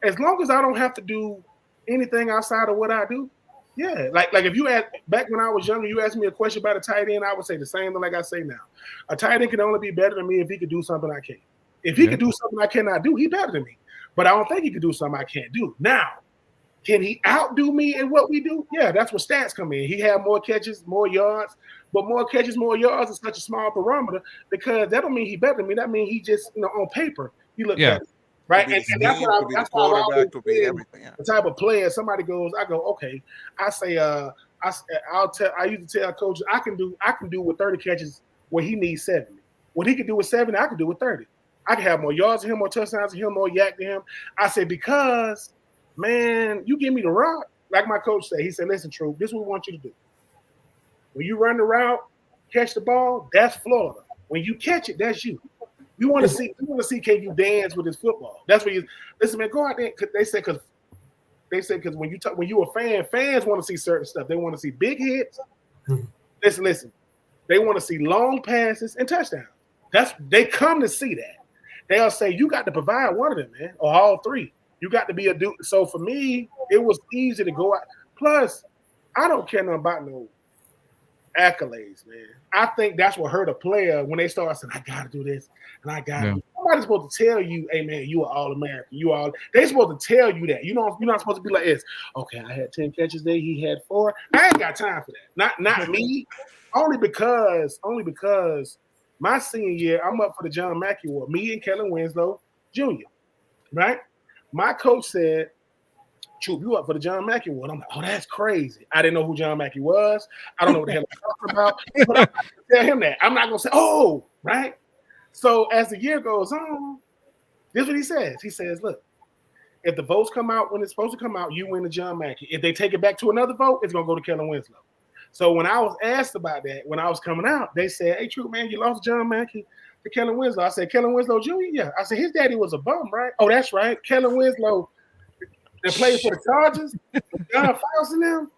As long as I don't have to do anything outside of what I do. Yeah, like if you ask back when I was younger, you asked me a question about a tight end, I would say the same thing like I say now. A tight end can only be better than me if he could do something I can't. If he could do something I cannot do, he better than me. But I don't think he could do something I can't do. Now, can he outdo me in what we do? Yeah, that's where stats come in. He had more catches, more yards, but more catches, more yards is such a small parameter because that don't mean he better than me. That means he just, on paper, he look better. Right, and that's what I could be everything. The type of player somebody goes, I go, okay. I say, I used to tell coaches I can do with 30 catches what he needs 70. What he can do with 70, I can do with 30. I can have more yards than him, more touchdowns than him, more yak than him. I said because, man, you give me the rock, like my coach said. He said, listen, Troupe, this is what we want you to do. When you run the route, catch the ball, that's Florida. When you catch it, that's you. You want to see can you dance with this football? That's what you listen, man. Go out there. They say because when you a fan, fans want to see certain stuff. They want to see big hits. Listen. They want to see long passes and touchdowns. They come to see that. They'll say you got to provide one of them, man, or all three. You got to be a dude. So for me, it was easy to go out. Plus, I don't care nothing about no accolades, man. I think that's what hurt a player when they start saying, I gotta do this and I gotta do. Somebody's supposed to tell you, hey man, you are all-American. They're supposed to tell you that. You're not supposed to be like this. Okay, I had 10 catches there, he had 4. I ain't got time for that. Not me. Only because my senior year, I'm up for the John Mackey Award. Me and Kellen Winslow Jr. Right? My coach said, Troupe, you up for the John Mackey Award. I'm like, oh, that's crazy. I didn't know who John Mackey was. I don't know what the hell I'm talking about. But I'm not tell him that. I'm not going to say, oh, right? So as the year goes on, this is what he says. He says, look, if the votes come out when it's supposed to come out, you win the John Mackey. If they take it back to another vote, it's going to go to Kellen Winslow. So when I was asked about that, when I was coming out, they said, hey, Troupe, man, you lost John Mackey to Kellen Winslow. I said, Kellen Winslow Jr.? Yeah. I said, his daddy was a bum, right? Oh, that's right. Kellen Winslow that played for the Chargers, John Faust and them.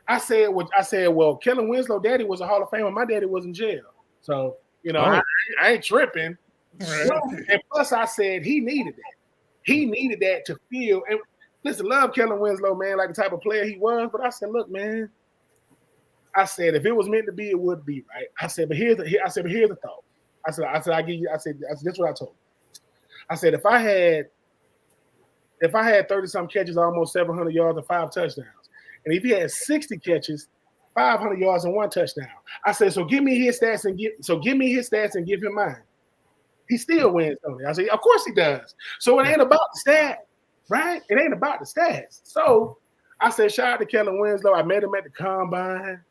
I said, well, Kellen Winslow daddy was a Hall of Famer. My daddy was in jail. So, I ain't tripping. Right. And plus I said he needed that. He needed that to feel. And listen, love Kellen Winslow, man, like the type of player he was. But I said, look, man, I said, if it was meant to be, it would be, right? I said, but here's the thought. I said, this is what I told him. I said, if I had 30-some catches, almost 700 yards and 5 touchdowns, and if he had 60 catches, 500 yards and 1 touchdown, I said, so give me his stats and give him mine. He still wins, Tony. I said, of course he does. So it ain't about the stat, right? It ain't about the stats. So I said, shout out to Kellen Winslow. I met him at the combine.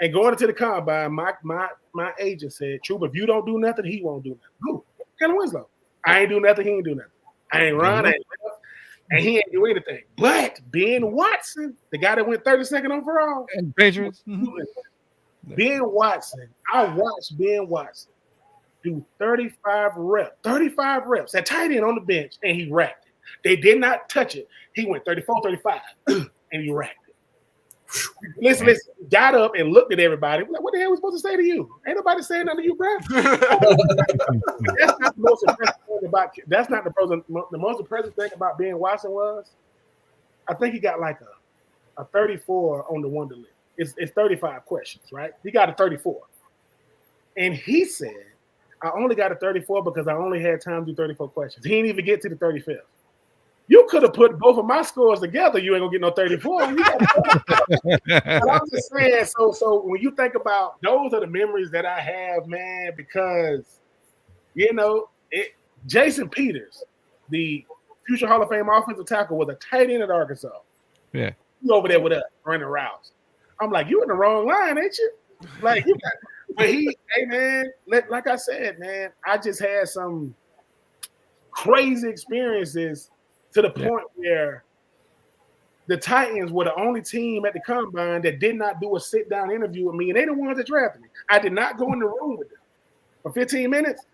And going into the combine, my agent said, Troupe, if you don't do nothing, he won't do nothing. Who? Kellen Winslow. I ain't do nothing, he ain't do nothing. I ain't run, I ain't left, and he ain't do anything. But Ben Watson, the guy that went 32nd overall, and Patriots. Ben Watson, I watched Ben Watson do 35 reps at tight end on the bench, and he racked it. They did not touch it. He went 34, 35, and he racked it. Listen, got up and looked at everybody. Like, what the hell are we supposed to say to you? Ain't nobody saying nothing to you, bro. That's not the most impressive thing about. That's not the most impressive thing about Ben Watson was. I think he got like a 34 on the wonder list. It's 35 questions, right? He got a 34, and he said, "I only got a 34 because I only had time to do 34 questions." He didn't even get to the 35th. You could have put both of my scores together. You ain't gonna get no 34. But I'm just saying. So when you think about those are the memories that I have, man, because Jason Peters, the future Hall of Fame offensive tackle, was a tight end at Arkansas. Yeah, he over there with us running routes. I'm like, you in the wrong line, ain't you? Like you got. But hey man, like I said, man, I just had some crazy experiences. To the point where the Titans were the only team at the combine that did not do a sit-down interview with me, and they the ones that drafted me. I did not go in the room with them for 15 minutes.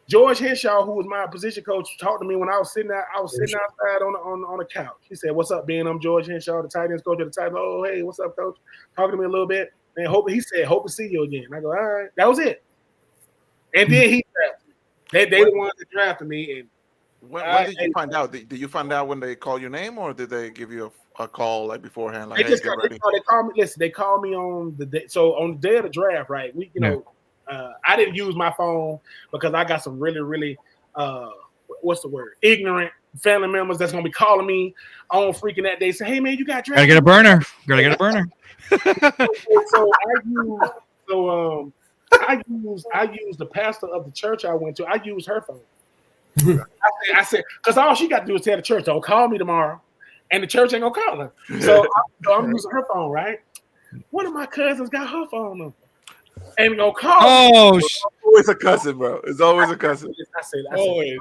George Henshaw, who was my position coach, talked to me when I was sitting outside on the couch. He said, "What's up, Ben? I'm George Henshaw, the tight ends coach of the Titans." Oh, hey, what's up, coach? Talking to me a little bit. And he said, "Hope to see you again." I go, "All right." That was it. And then he drafted me. They the ones that drafted me. And when did you find out? Did you find out when they call your name, or did they give you a call like beforehand? Like, they called me. Listen, they called me on the day. So on the day of the draft, right? I didn't use my phone because I got some really, really, what's the word? Ignorant family members that's gonna be calling me on freaking that day. Say, "Hey man, you got drafted." Gotta get a burner. Gotta get a burner. I used the pastor of the church I went to. I used her phone. I said, because all she got to do is tell the church, "Don't call me tomorrow," and the church ain't gonna call her. So I'm using her phone, right? One of my cousins got her phone number. Ain't gonna call. Oh, always a cousin, bro. It's always a cousin. I said always.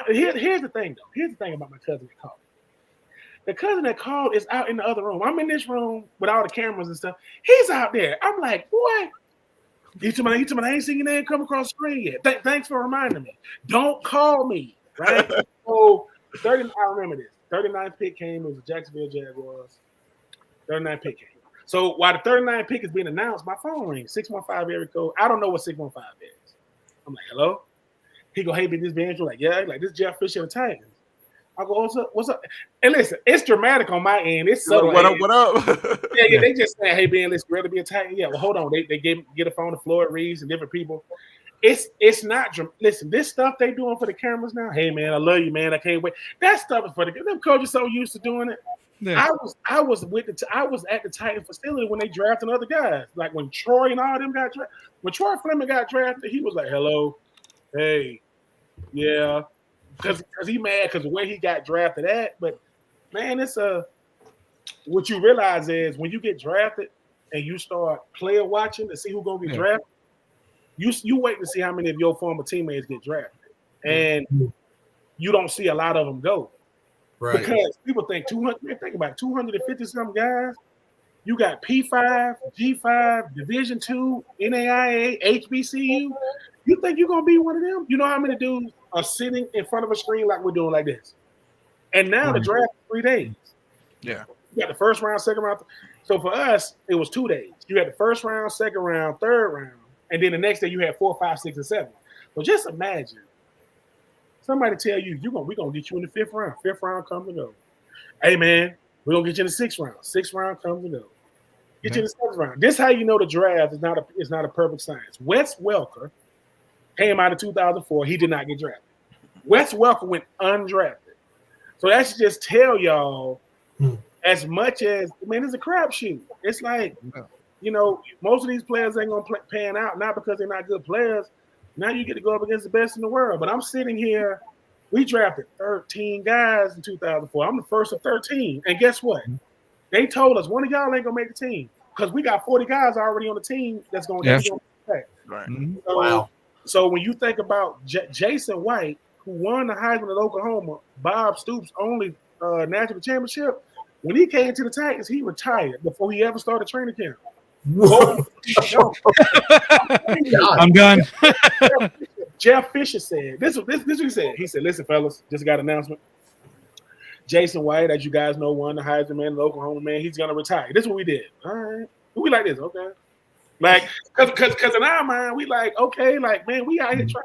Here's the thing, though. Here's the thing about my cousin that called. The cousin that called is out in the other room. I'm in this room with all the cameras and stuff. He's out there. I'm like, what? He told me, I ain't seen your name come across the screen yet. Thanks for reminding me. Don't call me, right? So I remember this. 39th pick came. It was the Jacksonville Jaguars. 39th pick came. So while the 39th pick is being announced, my phone rings. 615 area code. I don't know what 615 is. I'm like, hello? He go, "Hey, this Ben." Like, yeah, like this Jeff Fisher and Titans. I go, what's up? And listen, it's dramatic on my end. It's subtle. What up? Yeah, they just say, "Hey, Ben, let's rather be a Titan." Yeah, well, hold on. They get a phone to Floyd Reeves and different people. It's not. Listen, this stuff they doing for the cameras now. "Hey, man, I love you, man. I can't wait." That stuff is for the them coaches so used to doing it. Yeah. I was at the Titan facility when they drafted other guys. Like when Troy and all them got drafted. When Troy Fleming got drafted, he was like, "Hello, hey, yeah," because he mad because where he got drafted at. But man, it's what you realize is when you get drafted and you start player watching to see who's gonna get drafted, you wait to see how many of your former teammates get drafted, and you don't see a lot of them go. Right. Because people think 200. Think about 250 some guys. You got P5, G5, Division II, NAIA, HBCU. You think you're gonna be one of them? You know how many dudes are sitting in front of a screen like we're doing like this? And now the draft is 3 days. Yeah. You got the first round, second round. So for us, it was 2 days. You had the first round, second round, third round, and then the next day you had 4, 5, 6, and 7. So just imagine. Somebody tell you, we're going to get you in the 5th round. 5th round comes and goes. Hey, man, we're going to get you in the 6th round. 6th round comes and goes. Get you in the 7th round. This is how you know the draft is not a perfect science. Wes Welker came out in 2004. He did not get drafted. Wes Welker went undrafted. So that should just tell y'all as much as, man, it's a crapshoot. It's like, most of these players ain't going to pan out, not because they're not good players. Now you get to go up against the best in the world. But I'm sitting here. We drafted 13 guys in 2004. I'm the first of 13. And guess what? They told us one of y'all ain't going to make the team because we got 40 guys already on the team that's going to play. Right. So, So when you think about Jason White, who won the Heisman at Oklahoma, Bob Stoops' only national championship, when he came to the Titans, he retired before he ever started training camp. I'm done. Jeff Fisher said, this is what he said. He said, "Listen, fellas, just got an announcement. Jason White, as you guys know, won the Heisman man, the Oklahoma man. He's going to retire." This is what we did. All right. We like this. Okay. Like, because in our mind, we like, okay, like, man, we out here trying.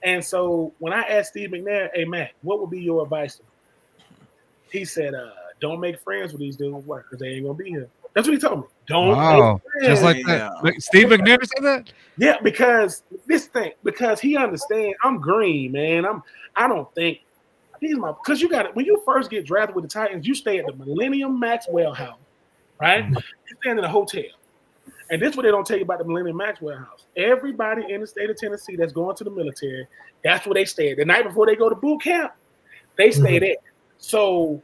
And so when I asked Steve McNair, "Hey, Matt, what would be your advice to me?" He said, "Don't make friends with these dudes. Why? Because they ain't going to be here." That's what he told me. Don't make friends. Just like that. Yeah. Steve McNair said that? Yeah, because he understands I'm green, man. I don't think he's because you got it. When you first get drafted with the Titans, you stay at the Millennium Maxwell House, right? You stand in a hotel. And this is what they don't tell you about the Millennium Maxwell House. Everybody in the state of Tennessee that's going to the military, that's where they stay. The night before they go to boot camp, they stay there. So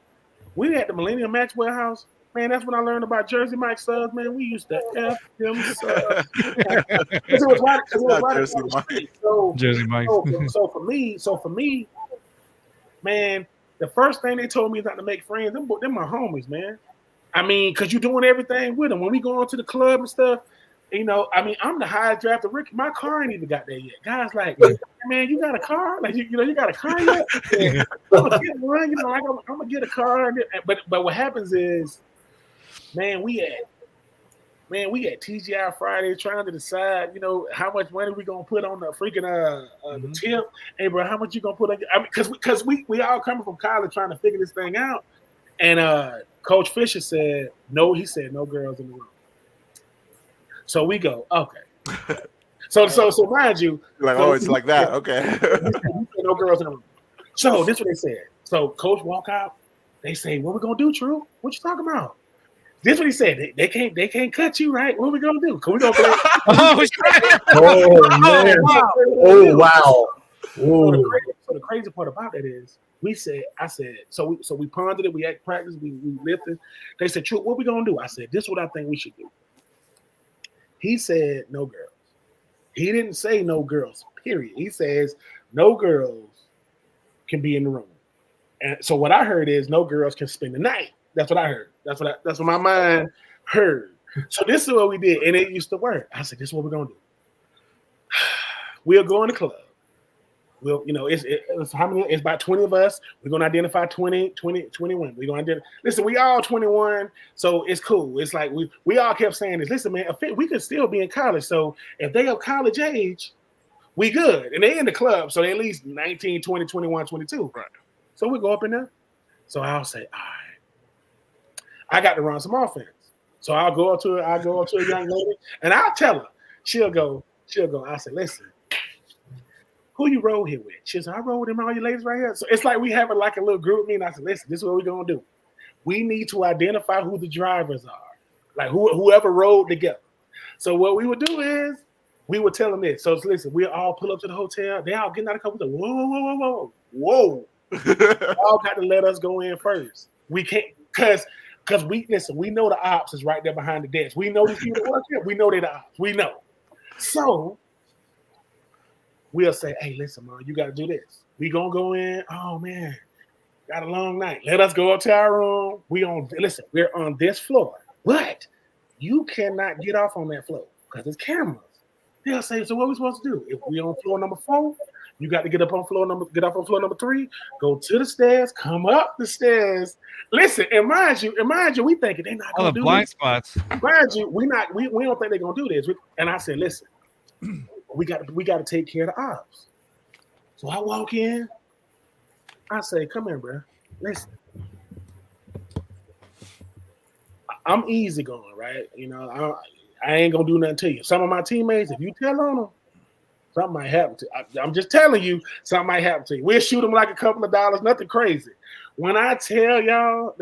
we at the Millennium Maxwell House. Man, that's when I learned about Jersey Mike subs. Man, we used to F them subs. Because it was right across the street. So, Jersey Mike. So for me, man, the first thing they told me is not to make friends. Them my homies, man. I mean, because you're doing everything with them. When we go on to the club and stuff, You know, I mean, I'm the highest drafted rookie. My car ain't even got there yet. Guys, like, man, you got a car? Like, you know, you got a car yet? I'm gonna get one. You know, like I'm gonna get a car. But what happens is, man, we at TGI Friday trying to decide, you know, how much money we gonna put on the freaking the tip. Hey, bro, how much you gonna put on? I mean, because we all coming from college trying to figure this thing out. And Coach Fisher said no. He said no girls in the room. So we go, okay. So mind you, like, oh, it's like that, okay. No girls in the room. So this is what they said. So Coach walk out. They say, "What we gonna do, True? What you talking about?" This is what he said. They can't cut you, right? What we gonna do? Can we gonna play? Oh man! Oh wow! So the crazy part about that is, I said, so we pondered it. We had practice. We lifted. They said, "True, what we gonna do?" I said, "This is what I think we should do." He said no girls. He didn't say no girls, period. He says no girls can be in the room. And so what I heard is no girls can spend the night. That's what I heard. That's what my mind heard. So this is what we did, and it used to work. I said, this is what we're gonna do. We'll go in the club. We'll, you know, it's how many? It's about 20 of us. We're gonna identify 21. We're gonna identify. Listen, we all 21, so it's cool. It's like we all kept saying this. Listen, man, we could still be in college. So if they are college age, we good. And they in the club, so they at least 19, 20, 21, 22. Right. So we go up in there. So I'll say, all right, I got to run some offense. So I'll go up to a young lady, and I'll tell her. She'll go. I say, listen. Who you roll here with? She said, I roll with them, all you ladies right here. So it's like we have like a little group meeting. I said, listen, this is what we're going to do. We need to identify who the drivers are, like whoever rode together. So what we would do is we would tell them this. So listen, we all pull up to the hotel. They all getting out of the car. We go, whoa. Y'all got to let us go in first. We can't, because we know the ops is right there behind the desk. We know these people that work here. We know they're the ops. We know. So we'll say, hey, listen, man, you got to do this. We going to go in. Oh, man, got a long night. Let us go up to our room. We're on this floor. But you cannot get off on that floor because there's cameras. They'll say, so what are we supposed to do? If we on floor number 4, you got to get off on floor number 3, go to the stairs, come up the stairs. Listen, and mind you, we thinking they're not going to do blind this. spots. Mind you, we don't think they're going to do this. And I said, listen, we got to take care of the ops. So I walk in. I say, come here, bro. Listen. I'm easy going, right? You know, I ain't going to do nothing to you. Some of my teammates, if you tell on them, something might happen to you. I'm just telling you, something might happen to you. We'll shoot them like a couple of dollars, nothing crazy. When I tell y'all,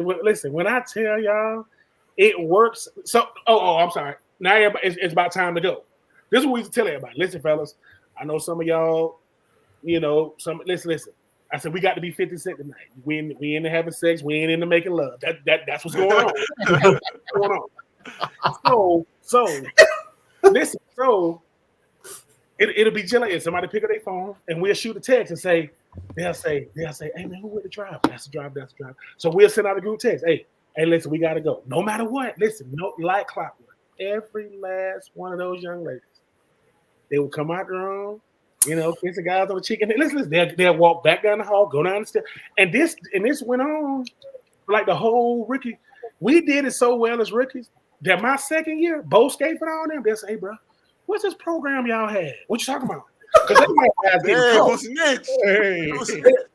it works. So, I'm sorry. Now it's about time to go. This is what we used to tell everybody. Listen, fellas, I know some of y'all, you know, listen. I said, we got to be 50 Cent tonight. We into having sex. We ain't into making love. That's what's going on. That's what's going on. So listen, it'll be chilling. Somebody pick up their phone and we'll shoot a text and they'll say, hey man, who with the driver? That's the driver. So we'll send out a group text. Hey, listen, we gotta go. No matter what, listen, like clockwork. Every last one of those young ladies, they will come out the room, you know, kiss the guys on the cheek, and listen, they'll walk back down the hall, go down the stairs, and this went on for like the whole rookie. We did it so well as rookies that my second year, Bo Skate and all them, they'll say, hey, bro, what's this program y'all had? What you talking about? Because they might guys getting who's next?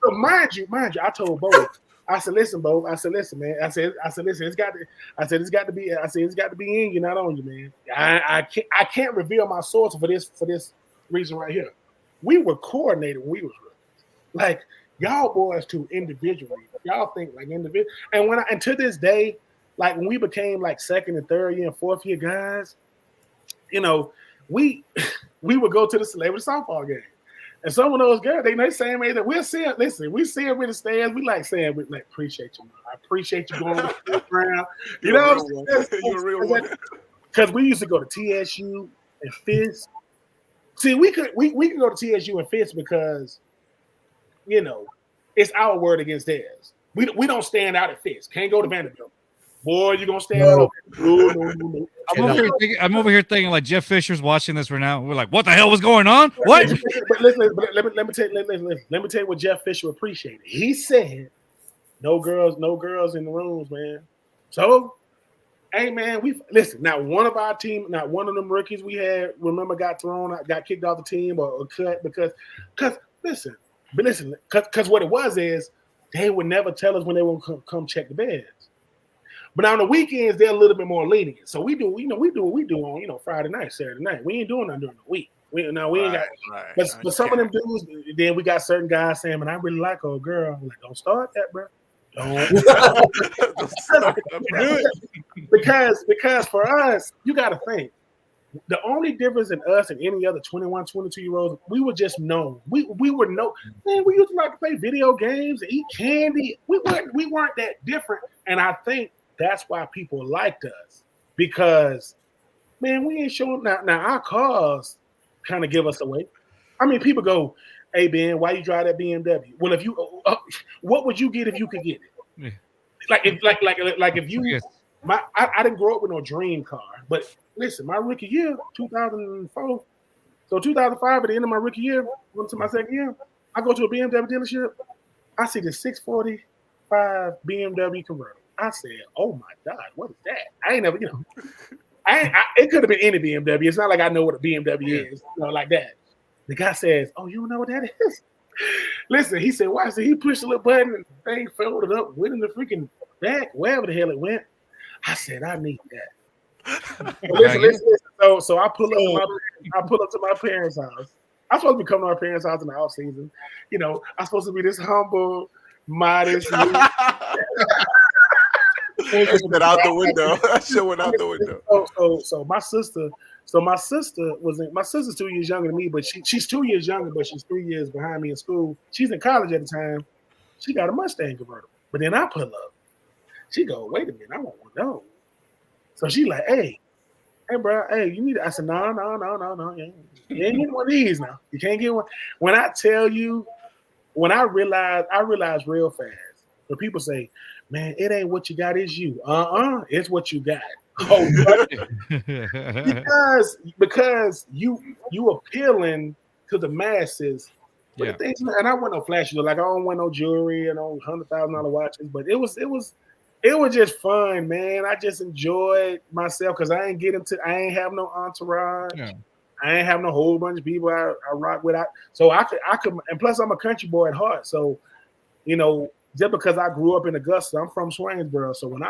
So mind you, I told Bo, I said, listen, Bo. I said, listen, man. I said, listen, it's got to be in you, not on you, man. I can't reveal my source for this reason right here. We were coordinated when we was rookies. Like y'all boys too individually. Y'all think like individual. And to this day, like when we became like second and third year and fourth year guys, you know, we would go to the celebrity softball game. And some of those girls, they saying that we'll see it. Listen, we see it with the stands. We like saying, we like appreciate you, man. I appreciate you going around. You know what I'm saying? You're a real one. Because we used to go to TSU and Fisk. See, we could go to TSU and Fisk because, you know, it's our word against theirs. We don't stand out at Fisk. Can't go to Vanderbilt. Boy, you gonna stand up? No. I'm over here thinking like Jeff Fisher's watching this right now. We're like, what the hell was going on? What? But listen, let me tell you what Jeff Fisher appreciated. He said, "No girls in the rooms, man." So, hey, man, listen. Not one of our team, not one of them rookies we had, remember, got kicked off the team or cut because listen, because what it was is they would never tell us when they would come check the beds. But on the weekends, they're a little bit more lenient. So we do what we do on, Friday night, Saturday night. We ain't doing nothing during the week. We ain't got. But some of them dudes, then we got certain guys saying, "Man, I really like a girl." I'm like, don't start that, bro. Don't. because for us, you got to think. The only difference in us and any other 21, 22-year-olds, we were just known. We were known. Man, we used to like to play video games and eat candy. We weren't that different, and I think that's why people liked us because, man, we ain't showing now our cars kind of give us away. I mean, people go, "Hey Ben, why you drive that BMW?" Well, if you, what would you get if you could get it? Yeah. Like if you, yes. I didn't grow up with no dream car, but listen, my rookie year, 2004, so 2005 at the end of my rookie year, went to my second year, I go to a BMW dealership, I see the 645 BMW convertible. I said, "Oh my God, what is that?" I ain't never, it could have been any BMW. It's not like I know what a BMW is, like that. The guy says, "Oh, you don't know what that is?" Listen, he said, "Why?" I said, he pushed a little button and the thing folded up, went in the freaking back, wherever the hell it went. I said, "I need that." Listen. So I pull up to my parents' house. I'm supposed to be coming to our parents' house in the off season. I'm supposed to be this humble, modest. That went out the window. That shit went out the window. So my sister's 2 years younger than me, but she's 2 years younger, but she's 3 years behind me in school. She's in college at the time. She got a Mustang convertible. But then I pull up. She go, "Wait a minute, I want one of those." So she like, hey, bro, hey, you need it. I said, no. You ain't getting one of these now. You can't get one. When I tell you, when I realized real fast. When people say, "Man, it ain't what you got, it's you." It's what you got. Because you appealing to the masses. Yeah. And I want no flashy. Like I don't want no jewelry and no $100,000 watches. But it was just fun, man. I just enjoyed myself because I ain't have no entourage. Yeah. I ain't have no whole bunch of people I rock with. So I could, and plus I'm a country boy at heart. So, just because I grew up in Augusta, I'm from Swainsboro. So when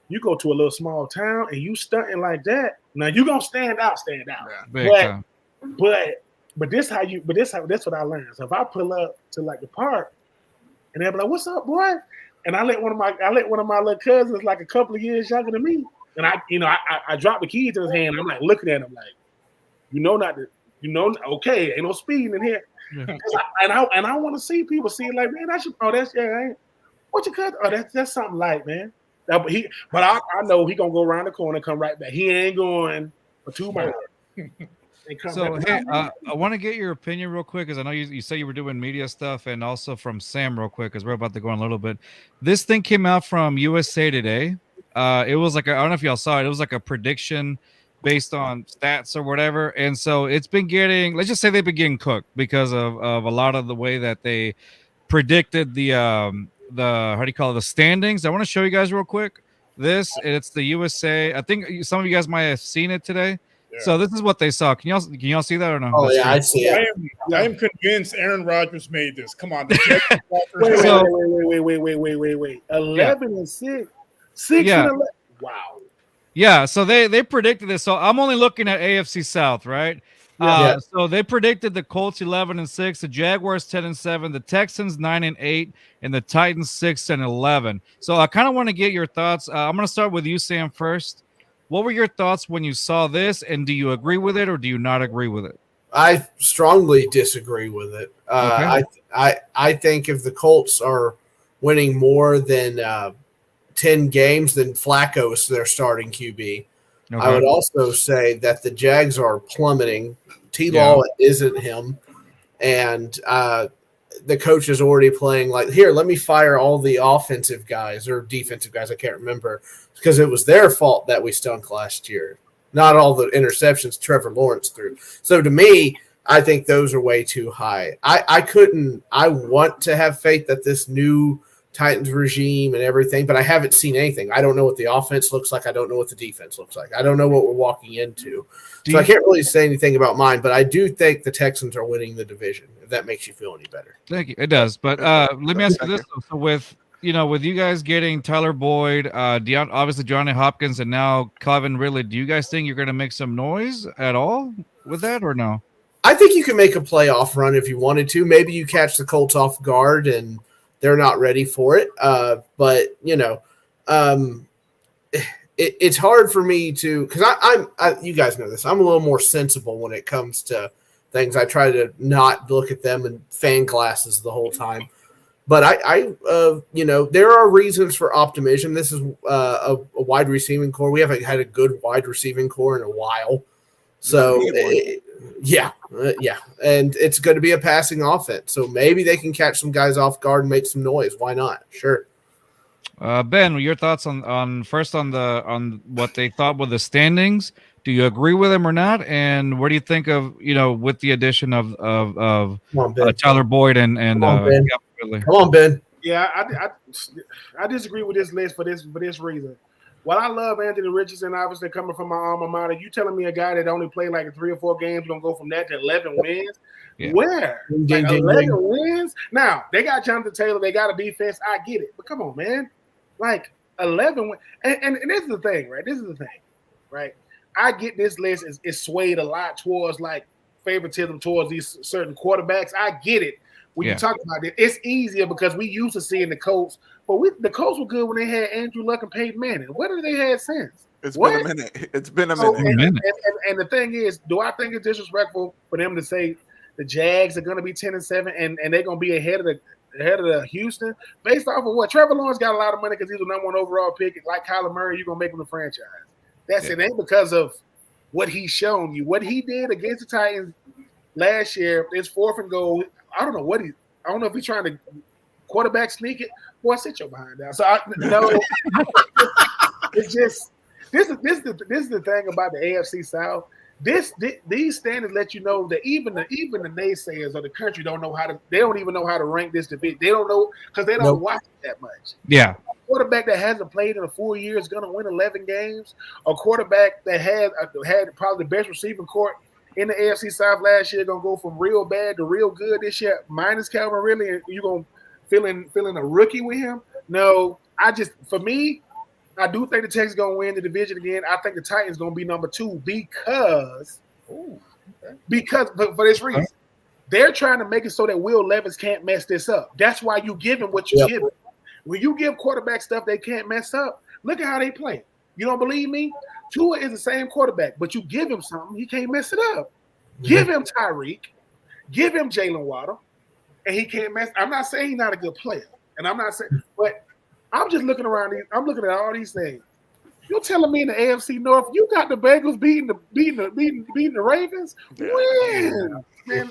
you go to a little small town and you stunting like that, now you gonna stand out. Yeah. But this what I learned. So if I pull up to like the park and they'll be like, "What's up, boy?" And I let one of my little cousins, like a couple of years younger than me, and I drop the keys in his hand. I'm like looking at him like, okay, ain't no speeding in here. Yeah. And I want to see people see it like, man, what you cut? Oh, that's something light, man. But I know he gonna go around the corner and come right back. He ain't going for 2 miles. So hey, I want to get your opinion real quick because I know you say you were doing media stuff, and also from Sam real quick because we're about to go on a little bit. This thing came out from USA Today. It was like I don't know if y'all saw it. It was like a prediction based on stats or whatever, and so it's been getting. Let's just say they've been getting cooked because of a lot of the way that they predicted the how do you call it, the standings. I want to show you guys real quick. It's the USA. I think some of you guys might have seen it today. Yeah. So this is what they saw. Can y'all see that or no? Oh yeah, I see it. I am convinced Aaron Rodgers made this. Come on. Wait. 11 and 6. 6 and 11. Wow. Yeah, so they predicted this. So I'm only looking at AFC South, right? So they predicted the Colts 11-6, the Jaguars 10-7, the Texans 9-8, and the Titans 6-11. So I kind of want to get your thoughts. I'm going to start with you, Sam, first. What were your thoughts when you saw this, and do you agree with it or do you not agree with it? I strongly disagree with it. Okay. I think if the Colts are winning more than 10 games, then Flacco's their starting QB. Okay. I would also say that the Jags are plummeting. T-Law isn't him. And the coach is already playing like, here, let me fire all the offensive guys or defensive guys. I can't remember, because it was their fault that we stunk last year. Not all the interceptions Trevor Lawrence threw. So to me, I think those are way too high. I want to have faith that this new Titans regime and everything, but I haven't seen anything. I don't know what the offense looks like. I don't know what the defense looks like. I don't know what we're walking into. So I can't really say anything about mine, but I do think the Texans are winning the division, if that makes you feel any better. Thank you. It does. But let me ask you this. So with you guys getting Tyler Boyd, obviously Johnny Hopkins, and now Calvin Ridley, do you guys think you're going to make some noise at all with that or no? I think you can make a playoff run if you wanted to. Maybe you catch the Colts off guard and they're not ready for it. But it's hard for me to, because you guys know this. I'm a little more sensible when it comes to things. I try to not look at them in fan glasses the whole time. But there are reasons for optimism. This is a wide receiving core. We haven't had a good wide receiving core in a while. So, yeah. And it's going to be a passing offense. So maybe they can catch some guys off guard and make some noise. Why not? Sure. Ben, your thoughts on what they thought with the standings? Do you agree with them or not? And what do you think of with the addition of Tyler Boyd and Come on, Ben. Yeah, I disagree with this list for this reason. While I love Anthony Richardson, obviously coming from my alma mater, you telling me a guy that only played like 3 or 4 games gonna go from that to 11 wins? Yeah. Where? Like 11 wins? Now they got Jonathan Taylor, they got a defense. I get it, but come on, man. Like 11 wins. And this is the thing, right? I get this list is swayed a lot towards like favoritism towards these certain quarterbacks. I get it. When you talk about it, it's easier because we used to seeing the Colts, but the Colts were good when they had Andrew Luck and Peyton Manning. What have they had since? It's been a minute. It's been a minute. And the thing is, do I think it's disrespectful for them to say the Jags are going to be 10-7 and they're going to be ahead of the Houston based off of what? Trevor Lawrence got a lot of money because he's the number 1 overall pick. Like Kyler Murray, you're going to make him the franchise. It ain't because of what he's shown you. What he did against the Titans last year is 4th and goal. I don't know if he's trying to quarterback sneak it. Boy, sit your behind down. So it's just this is the thing about the AFC South. These standards let you know that even the naysayers of the country don't even know how to rank this division. They don't know because they don't watch it that much. Yeah. A quarterback that hasn't played in a full year is going to win 11 games. A quarterback that had probably the best receiving corps in the AFC South last year going to go from real bad to real good this year, minus Calvin Ridley, and you're going to feeling a rookie with him? No, for me, I do think the Texans going to win the division again. I think the Titans going to be number 2 because for this reason. They're trying to make it so that Will Levis can't mess this up. That's why you give him what you give him. When you give quarterback stuff they can't mess up, look at how they play. You don't believe me? Tua is the same quarterback, but you give him something, he can't mess it up. Give him Tyreek, give him Jalen Waddle, and he can't mess. I'm not saying he's not a good player, and I'm not saying, but I'm just looking around. I'm looking at all these things. You're telling me in the AFC North, you got the Bengals beating the Ravens? When? Man,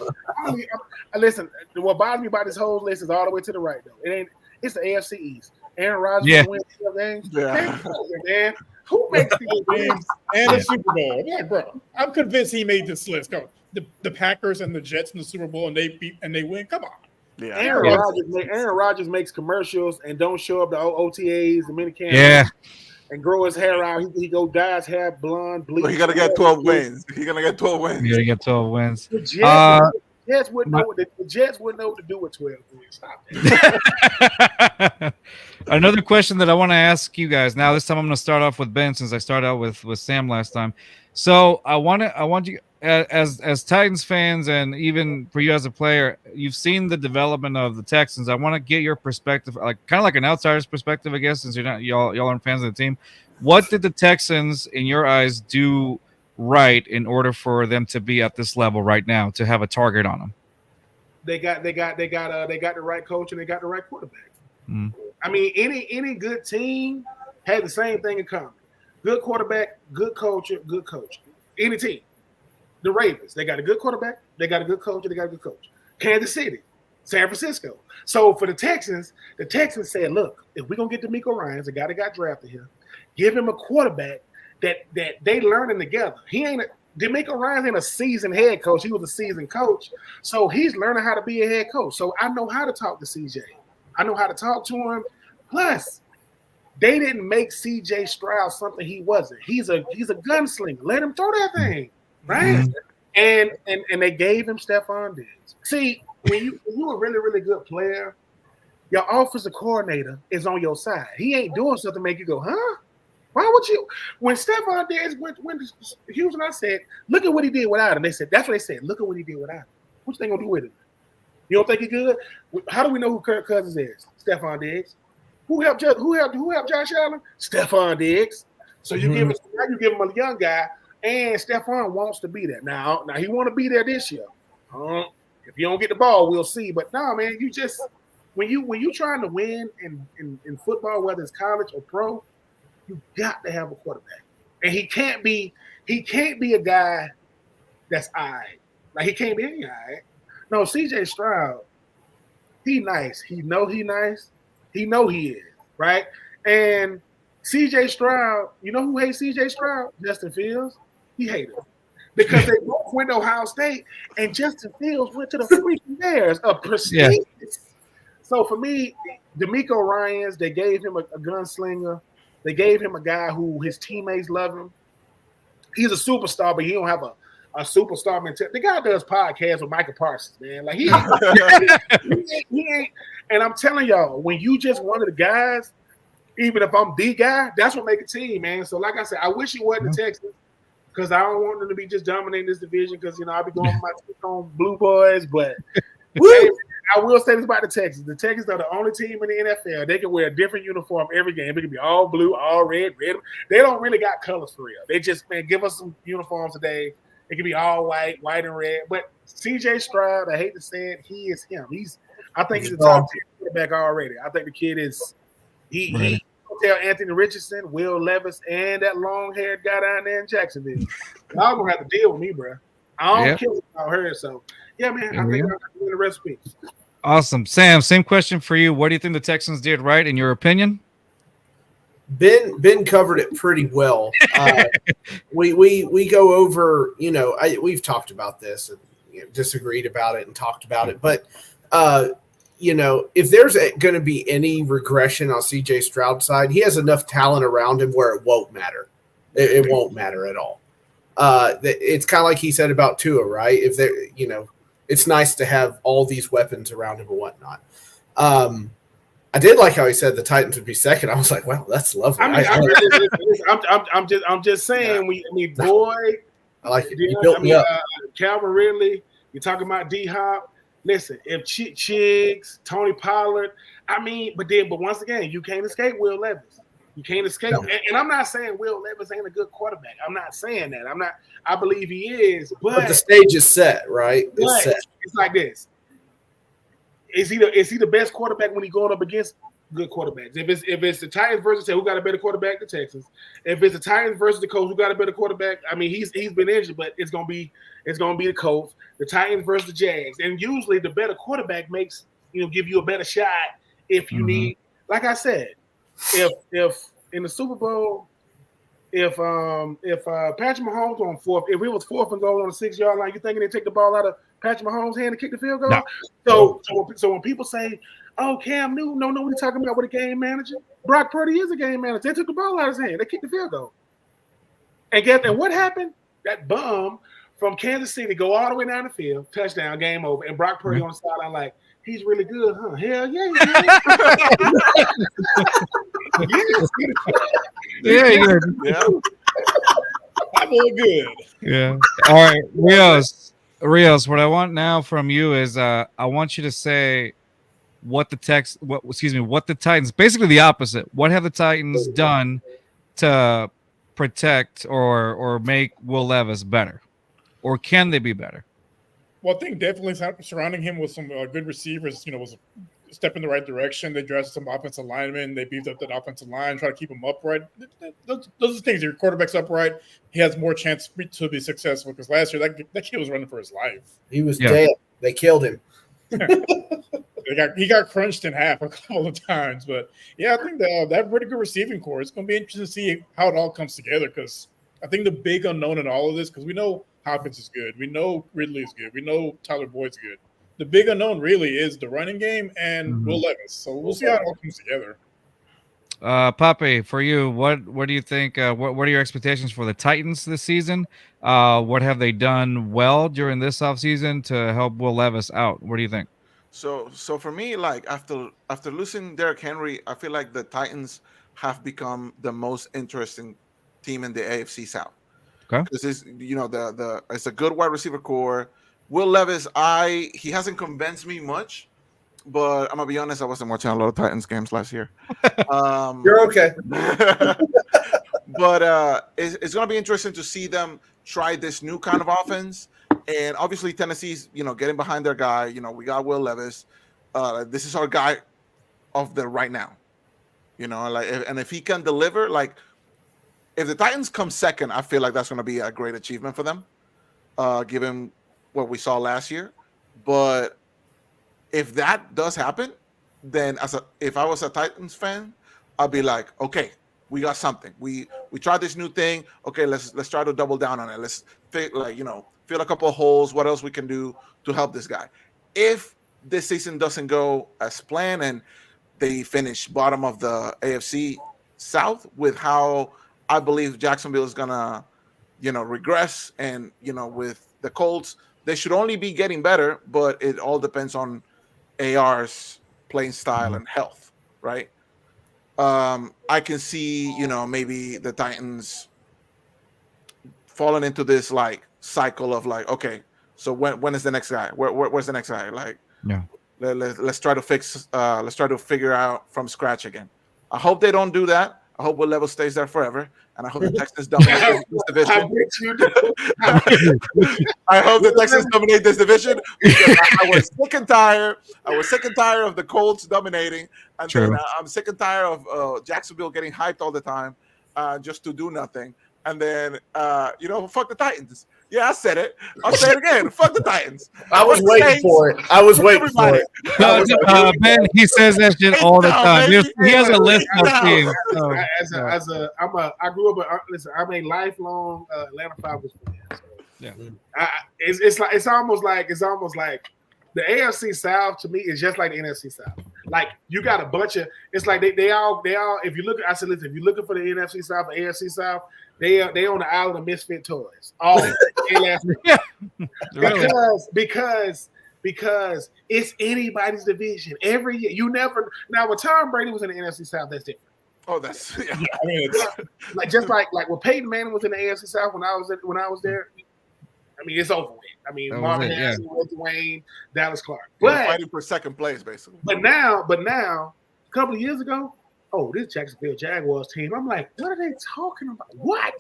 listen. What bothers me about this whole list is all the way to the right, though. It's the AFC East. Aaron Rodgers wins 12 games. Yeah. Man, who makes these games and the Super Bowl? Yeah, bro. I'm convinced he made this list. Go. The Packers and the Jets in the Super Bowl, and they win. Come on. Yeah. Aaron Rodgers makes commercials and don't show up to OTAs, the minicamp, and grow his hair out. He go dye his hair blonde, bleach. Well, he gotta get 12 wins. He's gonna get 12 wins. You gotta get 12 wins. The Jets wouldn't know what to do with 12 wins. Stop that. Another question that I want to ask you guys. Now, this time I'm going to start off with Ben since I started out with Sam last time. So I want you as Titans fans, and even for you as a player, you've seen the development of the Texans. I want to get your perspective, kind of like an outsider's perspective, I guess, since you're not y'all aren't fans of the team. What did the Texans, in your eyes, do right in order for them to be at this level right now, to have a target on them? They got the right coach and they got the right quarterback. I mean, any good team had the same thing in common: good quarterback, good coach, good coach. Any team. The Ravens, they got a good quarterback, they got a good coach, and they got a good coach. Kansas City, San Francisco. So for the Texans said, look, if we're going to get DeMeco Ryans, the guy that got drafted here, give him a quarterback that they learning together. DeMeco Ryans ain't a seasoned head coach. He was a seasoned coach. So he's learning how to be a head coach. So I know how to talk to CJ. I know how to talk to him. Plus, they didn't make CJ Stroud something he wasn't. He's a gunslinger. Let him throw that thing, right? Mm-hmm. And they gave him Stephon Diggs. See, when you a really, really good player, your offensive coordinator is on your side. He ain't doing something to make you go, huh? Why would you? When Stephon Diggs went to Houston, I said, look at what he did without him. They said, that's what they said. Look at what he did without him. What you think gonna do with him? You don't think he good? How do we know who Kirk Cousins is? Stephon Diggs. Who helped Josh Allen? Stephon Diggs. So you give him a young guy, and Stephon wants to be there. Now he want to be there this year. If you don't get the ball, we'll see. But no, man, you just when you trying to win in football, whether it's college or pro, you got to have a quarterback. And he can't be a guy that's eyed. Like he can't be any eyed. No, CJ Stroud, he nice. He know he nice. He know he is, right? And CJ Stroud, you know who hates CJ Stroud? Justin Fields. He hated him. Because they both went to Ohio State, and Justin Fields went to the freaking Bears, a prestigious. Yeah. So for me, DeMeco Ryans, they gave him a gunslinger. They gave him a guy who his teammates love him. He's a superstar, but he don't have a superstar mentality. The guy does podcasts with Michael Parsons, man. Like he ain't. And I'm telling y'all, when you just one of the guys, even if I'm the guy, that's what make a team, man. So like I said, I wish he wasn't the Texans because I don't want them to be just dominating this division because, you know, I'll be going for my on Blue Boys. But I will say this about the Texans. The Texans are the only team in the NFL. They can wear a different uniform every game. It can be all blue, all red. They don't really got colors for real. They just, man, give us some uniforms today. It can be all white and red. But CJ Stroud, I hate to say it, he is him. I think he's a top 10 quarterback already. I think the kid is he tell Anthony Richardson, Will Levis, and that long-haired guy down there in Jacksonville. Y'all gonna have to deal with me, bro. I don't care about her. So yeah, man, I think I'm doing the recipe. Awesome. Sam, same question for you. What do you think the Texans did right in your opinion? Ben covered it pretty well. We go over, you know, we've talked about this and disagreed about it and talked about it, but you know, if there's going to be any regression on CJ Stroud's side, he has enough talent around him where it won't matter. It won't matter at all. It's kind of like he said about Tua, right? If there, you know, it's nice to have all these weapons around him and whatnot. I did like how he said the Titans would be second. I was like, wow, that's lovely. I'm just saying, Boyd, I like it. He built me up. Calvin Ridley, you're talking about D-Hop. Listen, if Chiggs, Tony Pollard, but once again, you can't escape Will Levis. You can't escape. No. And I'm not saying Will Levis ain't a good quarterback. I'm not saying that. I believe he is. But the stage is set, right? It's set. It's like this. Is he the best quarterback when he's going up against good quarterbacks? If it's the Titans versus who got a better quarterback, the Texans. If it's the Titans versus the Colts, who got a better quarterback? I mean, he's been injured, but it's gonna be the Colts. The Titans versus the Jags, and usually the better quarterback makes give you a better shot if you need. Like I said, if in the Super Bowl, if Patrick Mahomes on fourth, if it was 4th and goal on the 6-yard line, you thinking they take the ball out of Patrick Mahomes' hand and kick the field goal? No. So when people say, "Oh, Cam Newton, no, what are you talking about with a game manager?" Brock Purdy is a game manager. They took the ball out of his hand. They kicked the field goal. And what happened? That bum from Kansas City go all the way down the field, touchdown, game over, and Brock Purdy on the sideline like, he's really good, huh? Hell yeah, yeah. I'm all good. Yeah. All right, Rios. What I want now from you is I want you to say what the Titans, basically the opposite. What have the Titans done to protect or make Will Levis better? Or can they be better? Well, I think definitely surrounding him with some good receivers, was a step in the right direction. They drafted some offensive linemen. They beefed up that offensive line, try to keep him upright. Those are things. Your quarterback's upright, he has more chance to be successful because last year that kid was running for his life. He was dead. They killed him. He got crunched in half a couple of times, but yeah, I think they have a pretty good receiving core. It's going to be interesting to see how it all comes together, because I think the big unknown in all of this, because we know Hopkins is good, we know Ridley is good, we know Tyler Boyd's good. The big unknown really is the running game and Will Levis. So we'll see how it all comes together. Pape, for you, what do you think? What are your expectations for the Titans this season? What have they done well during this offseason to help Will Levis out? What do you think? So for me, like after losing Derrick Henry, I feel like the Titans have become the most interesting team in the AFC South. Okay, because it's a good wide receiver core. Will Levis, he hasn't convinced me much, but I'm gonna be honest, I wasn't watching a lot of Titans games last year. You're okay. But it's gonna be interesting to see them try this new kind of offense. And obviously Tennessee's, getting behind their guy. We got Will Levis. This is our guy of the right now. And if he can deliver, like if the Titans come second, I feel like that's going to be a great achievement for them, given what we saw last year. But if that does happen, then if I was a Titans fan, I'd be like, okay, we got something. We tried this new thing. Okay, let's try to double down on it. Let's fill a couple of holes. What else we can do to help this guy? If this season doesn't go as planned and they finish bottom of the AFC South with how I believe Jacksonville is gonna, regress, and with the Colts, they should only be getting better, but it all depends on AR's playing style and health, right? I can see, maybe the Titans falling into this like cycle of like, okay, so when is the next guy? Where's the next guy? Like, yeah, let's try to figure out from scratch again. I hope they don't do that. I hope Will Levis stays there forever, and I hope the Texans dominate this division. I hope the Texans dominate this division, because I was sick and tired. I was sick and tired of the Colts dominating, and then I'm sick and tired of Jacksonville getting hyped all the time, just to do nothing. And then, fuck the Titans. Yeah, I said it. I'll say it again. Fuck the Titans. I was waiting for it. Ben, he says that shit all the time. He has a list of teams. I grew up. Listen, I'm a lifelong Atlanta Falcons fan. So yeah, it's almost like the AFC South to me is just like the NFC South. Like you got a bunch of. It's like they all. If you look, I said, listen, if you're looking for the NFC South, or AFC South. They on the island of misfit toys. All yeah. because it's anybody's division every year. You never now when Tom Brady was in the NFC South, that's different. Oh, that's yeah. I mean, like just like when Peyton Manning was in the AFC South when I was there. I mean, it's over with. I mean, Marvin Harrison, Dwayne, Dallas Clark, but fighting for second place basically. But now, a couple of years ago. Oh, this Jacksonville Jaguars team. I'm like, what are they talking about? What?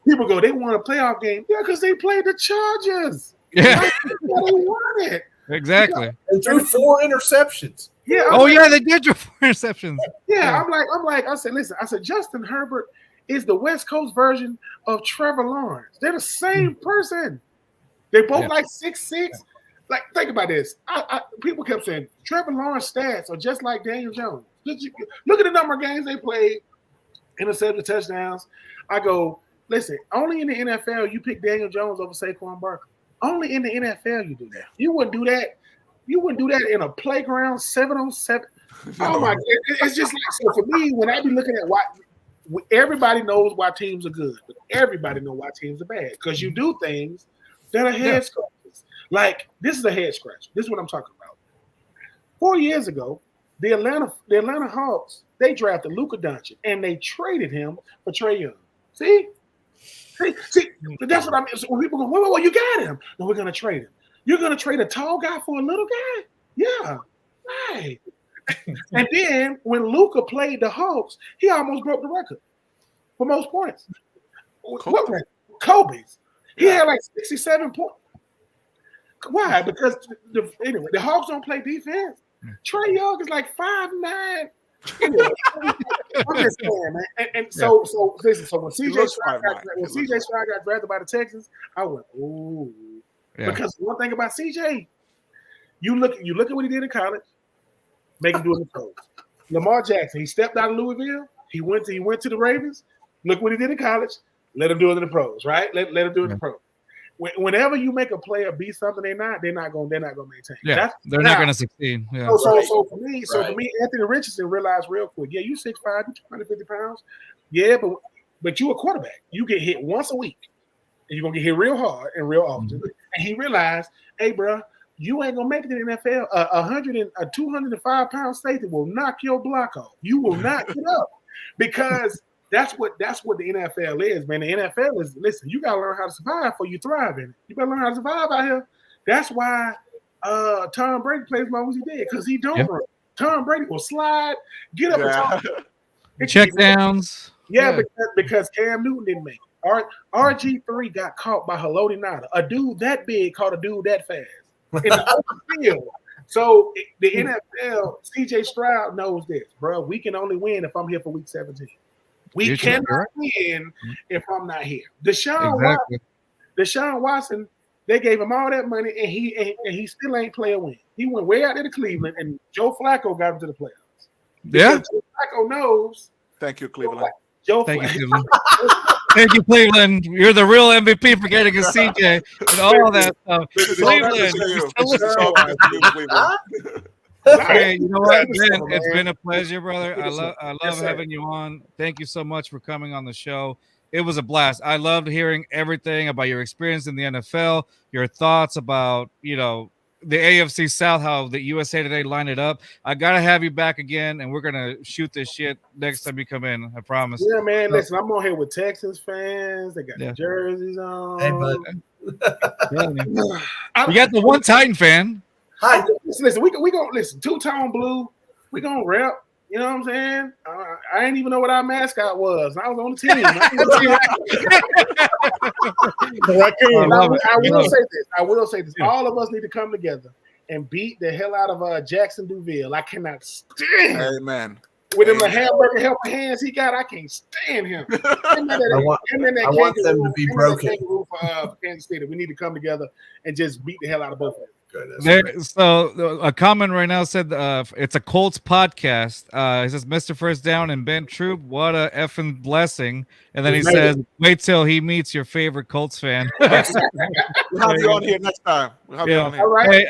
People go, they won a playoff game. Yeah, because they played the Chargers. Yeah. They won it. Exactly. And threw 4 interceptions. Yeah. They did throw 4 interceptions. Yeah, I'm like, I said, Justin Herbert is the West Coast version of Trevor Lawrence. They're the same person. They both like 6'6". Like, think about this. People kept saying Trevor Lawrence stats are just like Daniel Jones. Look at the number of games they played, intercepted touchdowns. I go, listen, only in the NFL you pick Daniel Jones over Saquon Barkley. Only in the NFL you do that. You wouldn't do that. You wouldn't do that in a playground 7-on-7. Oh my God. It's just like, so for me, when I be looking at why everybody knows why teams are good, but everybody knows why teams are bad. Because you do things that are head scratchers. Like, this is a head scratcher. This is what I'm talking about. 4 years ago, the Atlanta Hawks, they drafted Luka Doncic and they traded him for Trae Young. See, that's what I mean. So when people go, whoa, you got him. No, we're going to trade him. You're going to trade a tall guy for a little guy? Yeah, right. And then when Luka played the Hawks, he almost broke the record for most points. What record? Kobe's. He had like 67 points. Why? Because the Hawks don't play defense. Trae Young is like 5'9". Anyway, I'm just saying, man. And so listen. So when CJ Stroud got drafted by the Texans, I went, ooh. Yeah. Because one thing about CJ, You look at what he did in college. Make him do it in the pros. Lamar Jackson, he stepped out of Louisville. He went to the Ravens. Look what he did in college. Let him do it in the pros, right? Let him do it in the pros. Whenever you make a player be something they're not gonna maintain. Yeah, they're not gonna succeed. Yeah. So for me, Anthony Richardson realized real quick. Yeah, you 6'5", 250 pounds. Yeah, but you a quarterback. You get hit once a week, and you're gonna get hit real hard and real often. Mm-hmm. And he realized, hey, bro, you ain't gonna make it in the NFL. A 205 pound safety will knock your block off. You will not get up because. That's what the NFL is, man. The NFL is, listen, you got to learn how to survive before you thrive in it. You got to learn how to survive out here. That's why Tom Brady plays as long as he did, because he don't run. Tom Brady will slide, get up and check downs. Yeah, because Cam Newton didn't make it. RG3 got caught by Haloti Ngata. A dude that big caught a dude that fast in the open field. So the NFL, CJ Stroud knows this, bro. We can only win if I'm here for week 17. We cannot win if I'm not here. Deshaun Watson, they gave him all that money, and he still ain't play a win. He went way out there to Cleveland, and Joe Flacco got him to the playoffs. Yeah, Joe Flacco knows. Thank you, Cleveland. Thank you, Cleveland. You're the real MVP for getting a CJ and all that stuff. Cleveland. Hey, you know what, Ben? It's been a pleasure, brother. I love having you on. Thank you so much for coming on the show. It was a blast. I loved hearing everything about your experience in the NFL, your thoughts about, the AFC South, how the USA Today lined it up. I gotta have you back again, and we're gonna shoot this shit next time you come in. I promise. Yeah, man. Listen, I'm on here with Texans fans. They got the jerseys on. Hey, bud. You got the one Titan fan. Hi. Listen, we gonna listen. Two-tone blue. We gonna rep. You know what I'm saying? I didn't even know what our mascot was. I was on the team. I will say this. All of us need to come together and beat the hell out of Jackson Duville. I cannot stand him. Amen. With him, the hamburger helper hands he got, I can't stand him. I want them to be broken. For Kansas City. We need to come together and just beat the hell out of both of them. So a comment right now said it's a Colts podcast. He says Mr. First Down and Ben Troupe, what a effing blessing. And then he says, wait till he meets your favorite Colts fan. We'll have you on here next time. All right. Hey,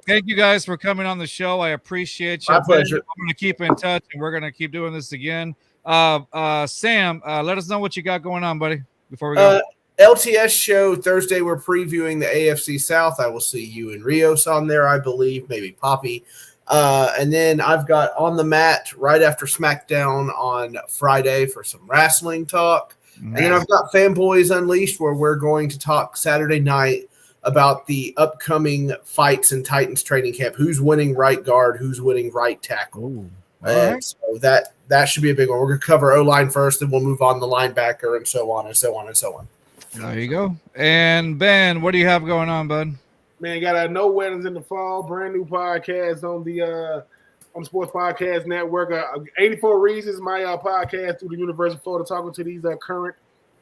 thank you guys for coming on the show. I appreciate you. My pleasure. I'm going to keep in touch, and we're going to keep doing this again. Sam, let us know what you got going on, buddy, before we go. LTS show Thursday. We're previewing the AFC South. I will see you and Rios on there, I believe, maybe Poppy. And then I've got On the Mat right after SmackDown on Friday for some wrestling talk. Nice. And then I've got Fanboys Unleashed, where we're going to talk Saturday night about the upcoming fights in Titans training camp. Who's winning right guard? Who's winning right tackle? Right. So that should be a big one. We're going to cover O-line first, then we'll move on to linebacker and so on and so on and so on. There you go. And Ben, what do you have going on, bud? Man, got No Weddings in the Fall, brand new podcast on the Sports Podcast Network. 84 Reasons, my podcast through the University of Florida, talking to these current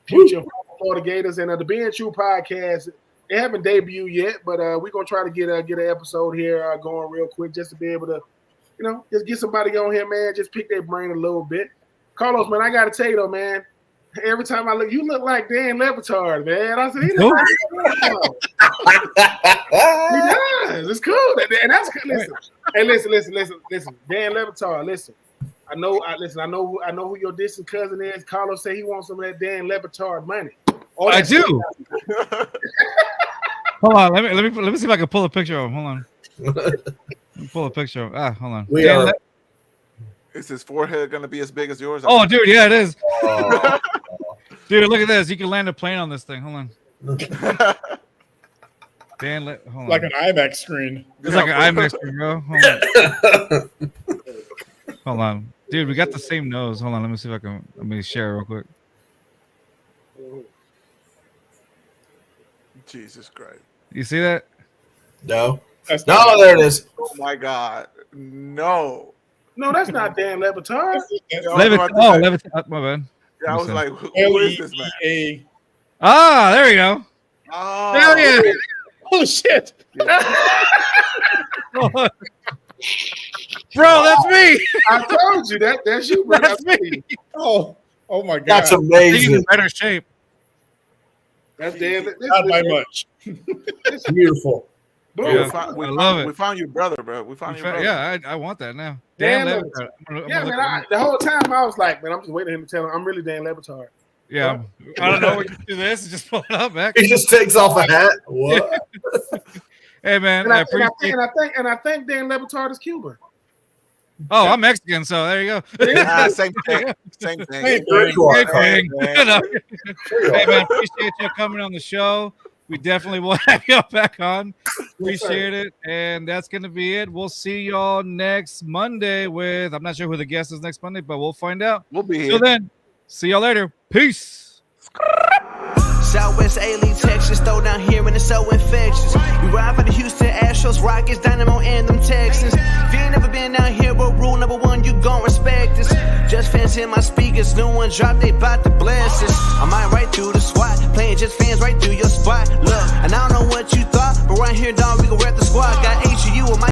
future Florida Gators. And the Being True podcast, they haven't debuted yet, but we're gonna try to get an episode here going real quick, just to be able to, just get somebody on here, man. Just pick their brain a little bit. Carlos, man, I gotta tell you though, man. Every time I look, you look like Dan Le Batard, man. I said, he looks like Dan He does. It's cool. And that's good. Listen. Hey, listen. Dan Le Batard, listen. I know who your distant cousin is. Carlos say he wants some of that Dan Le Batard money. I do. Hold on. Let me see if I can pull a picture of him. Hold on. Let me pull a picture of him. Hold on. Is his forehead going to be as big as yours? Oh, dude, yeah, it is. Dude, look at this. You can land a plane on this thing. Hold on. Hold on. Like an IMAX screen. It's like an IMAX screen, bro. Hold on. Dude, we got the same nose. Hold on. Let me see if let me share real quick. Jesus Christ. You see that? No. There it is. Oh, my God. No. No, that's not Dan Le Batard. Le Batard. My bad. Yeah, I was like, who is this man? Ah, there you go. Oh, hell yeah. Holy shit. Bro, that's me. I told you that's you, bro. That's me. Oh my God. That's He's amazing. in better shape. That's damn. Not by much. It's beautiful. Bro, Yeah, we I love it. We found your brother, bro. We found your brother. Yeah, I want that now. Dan Dan Levitard. Levitard. Yeah, man. The whole time I was like, man, I'm just waiting for him to tell him I'm really Dan Levitard. Yeah, I don't know what you do this. Just pull it up, man. He just takes off a hat. What? Hey, man, And I I appreciate. think Dan Levitard is Cuban. Oh, I'm Mexican, so there you go. Same thing. Same thing. Hey, There you are, Same Carl. thing. man. Hey, man, appreciate you coming on the show. We definitely will have you back on. Appreciate it. And that's going to be it. We'll see y'all next Monday with, I'm not sure who the guest is next Monday, but we'll find out. We'll be here. Till then, see y'all later. Peace. Southwest A-League, Texas, throw down here and it's so infectious. We ride for the Houston Astros, Rockets, Dynamo, and them Texans. If you ain't never been down here, well, rule number one, you gon' respect us. Just fans in my speakers, new one drop, they bout to bless us. I might right through the SWAT, playing just fans right through your spot. Look, and I don't know what you thought, but right here, dog, we gon' rep the squad.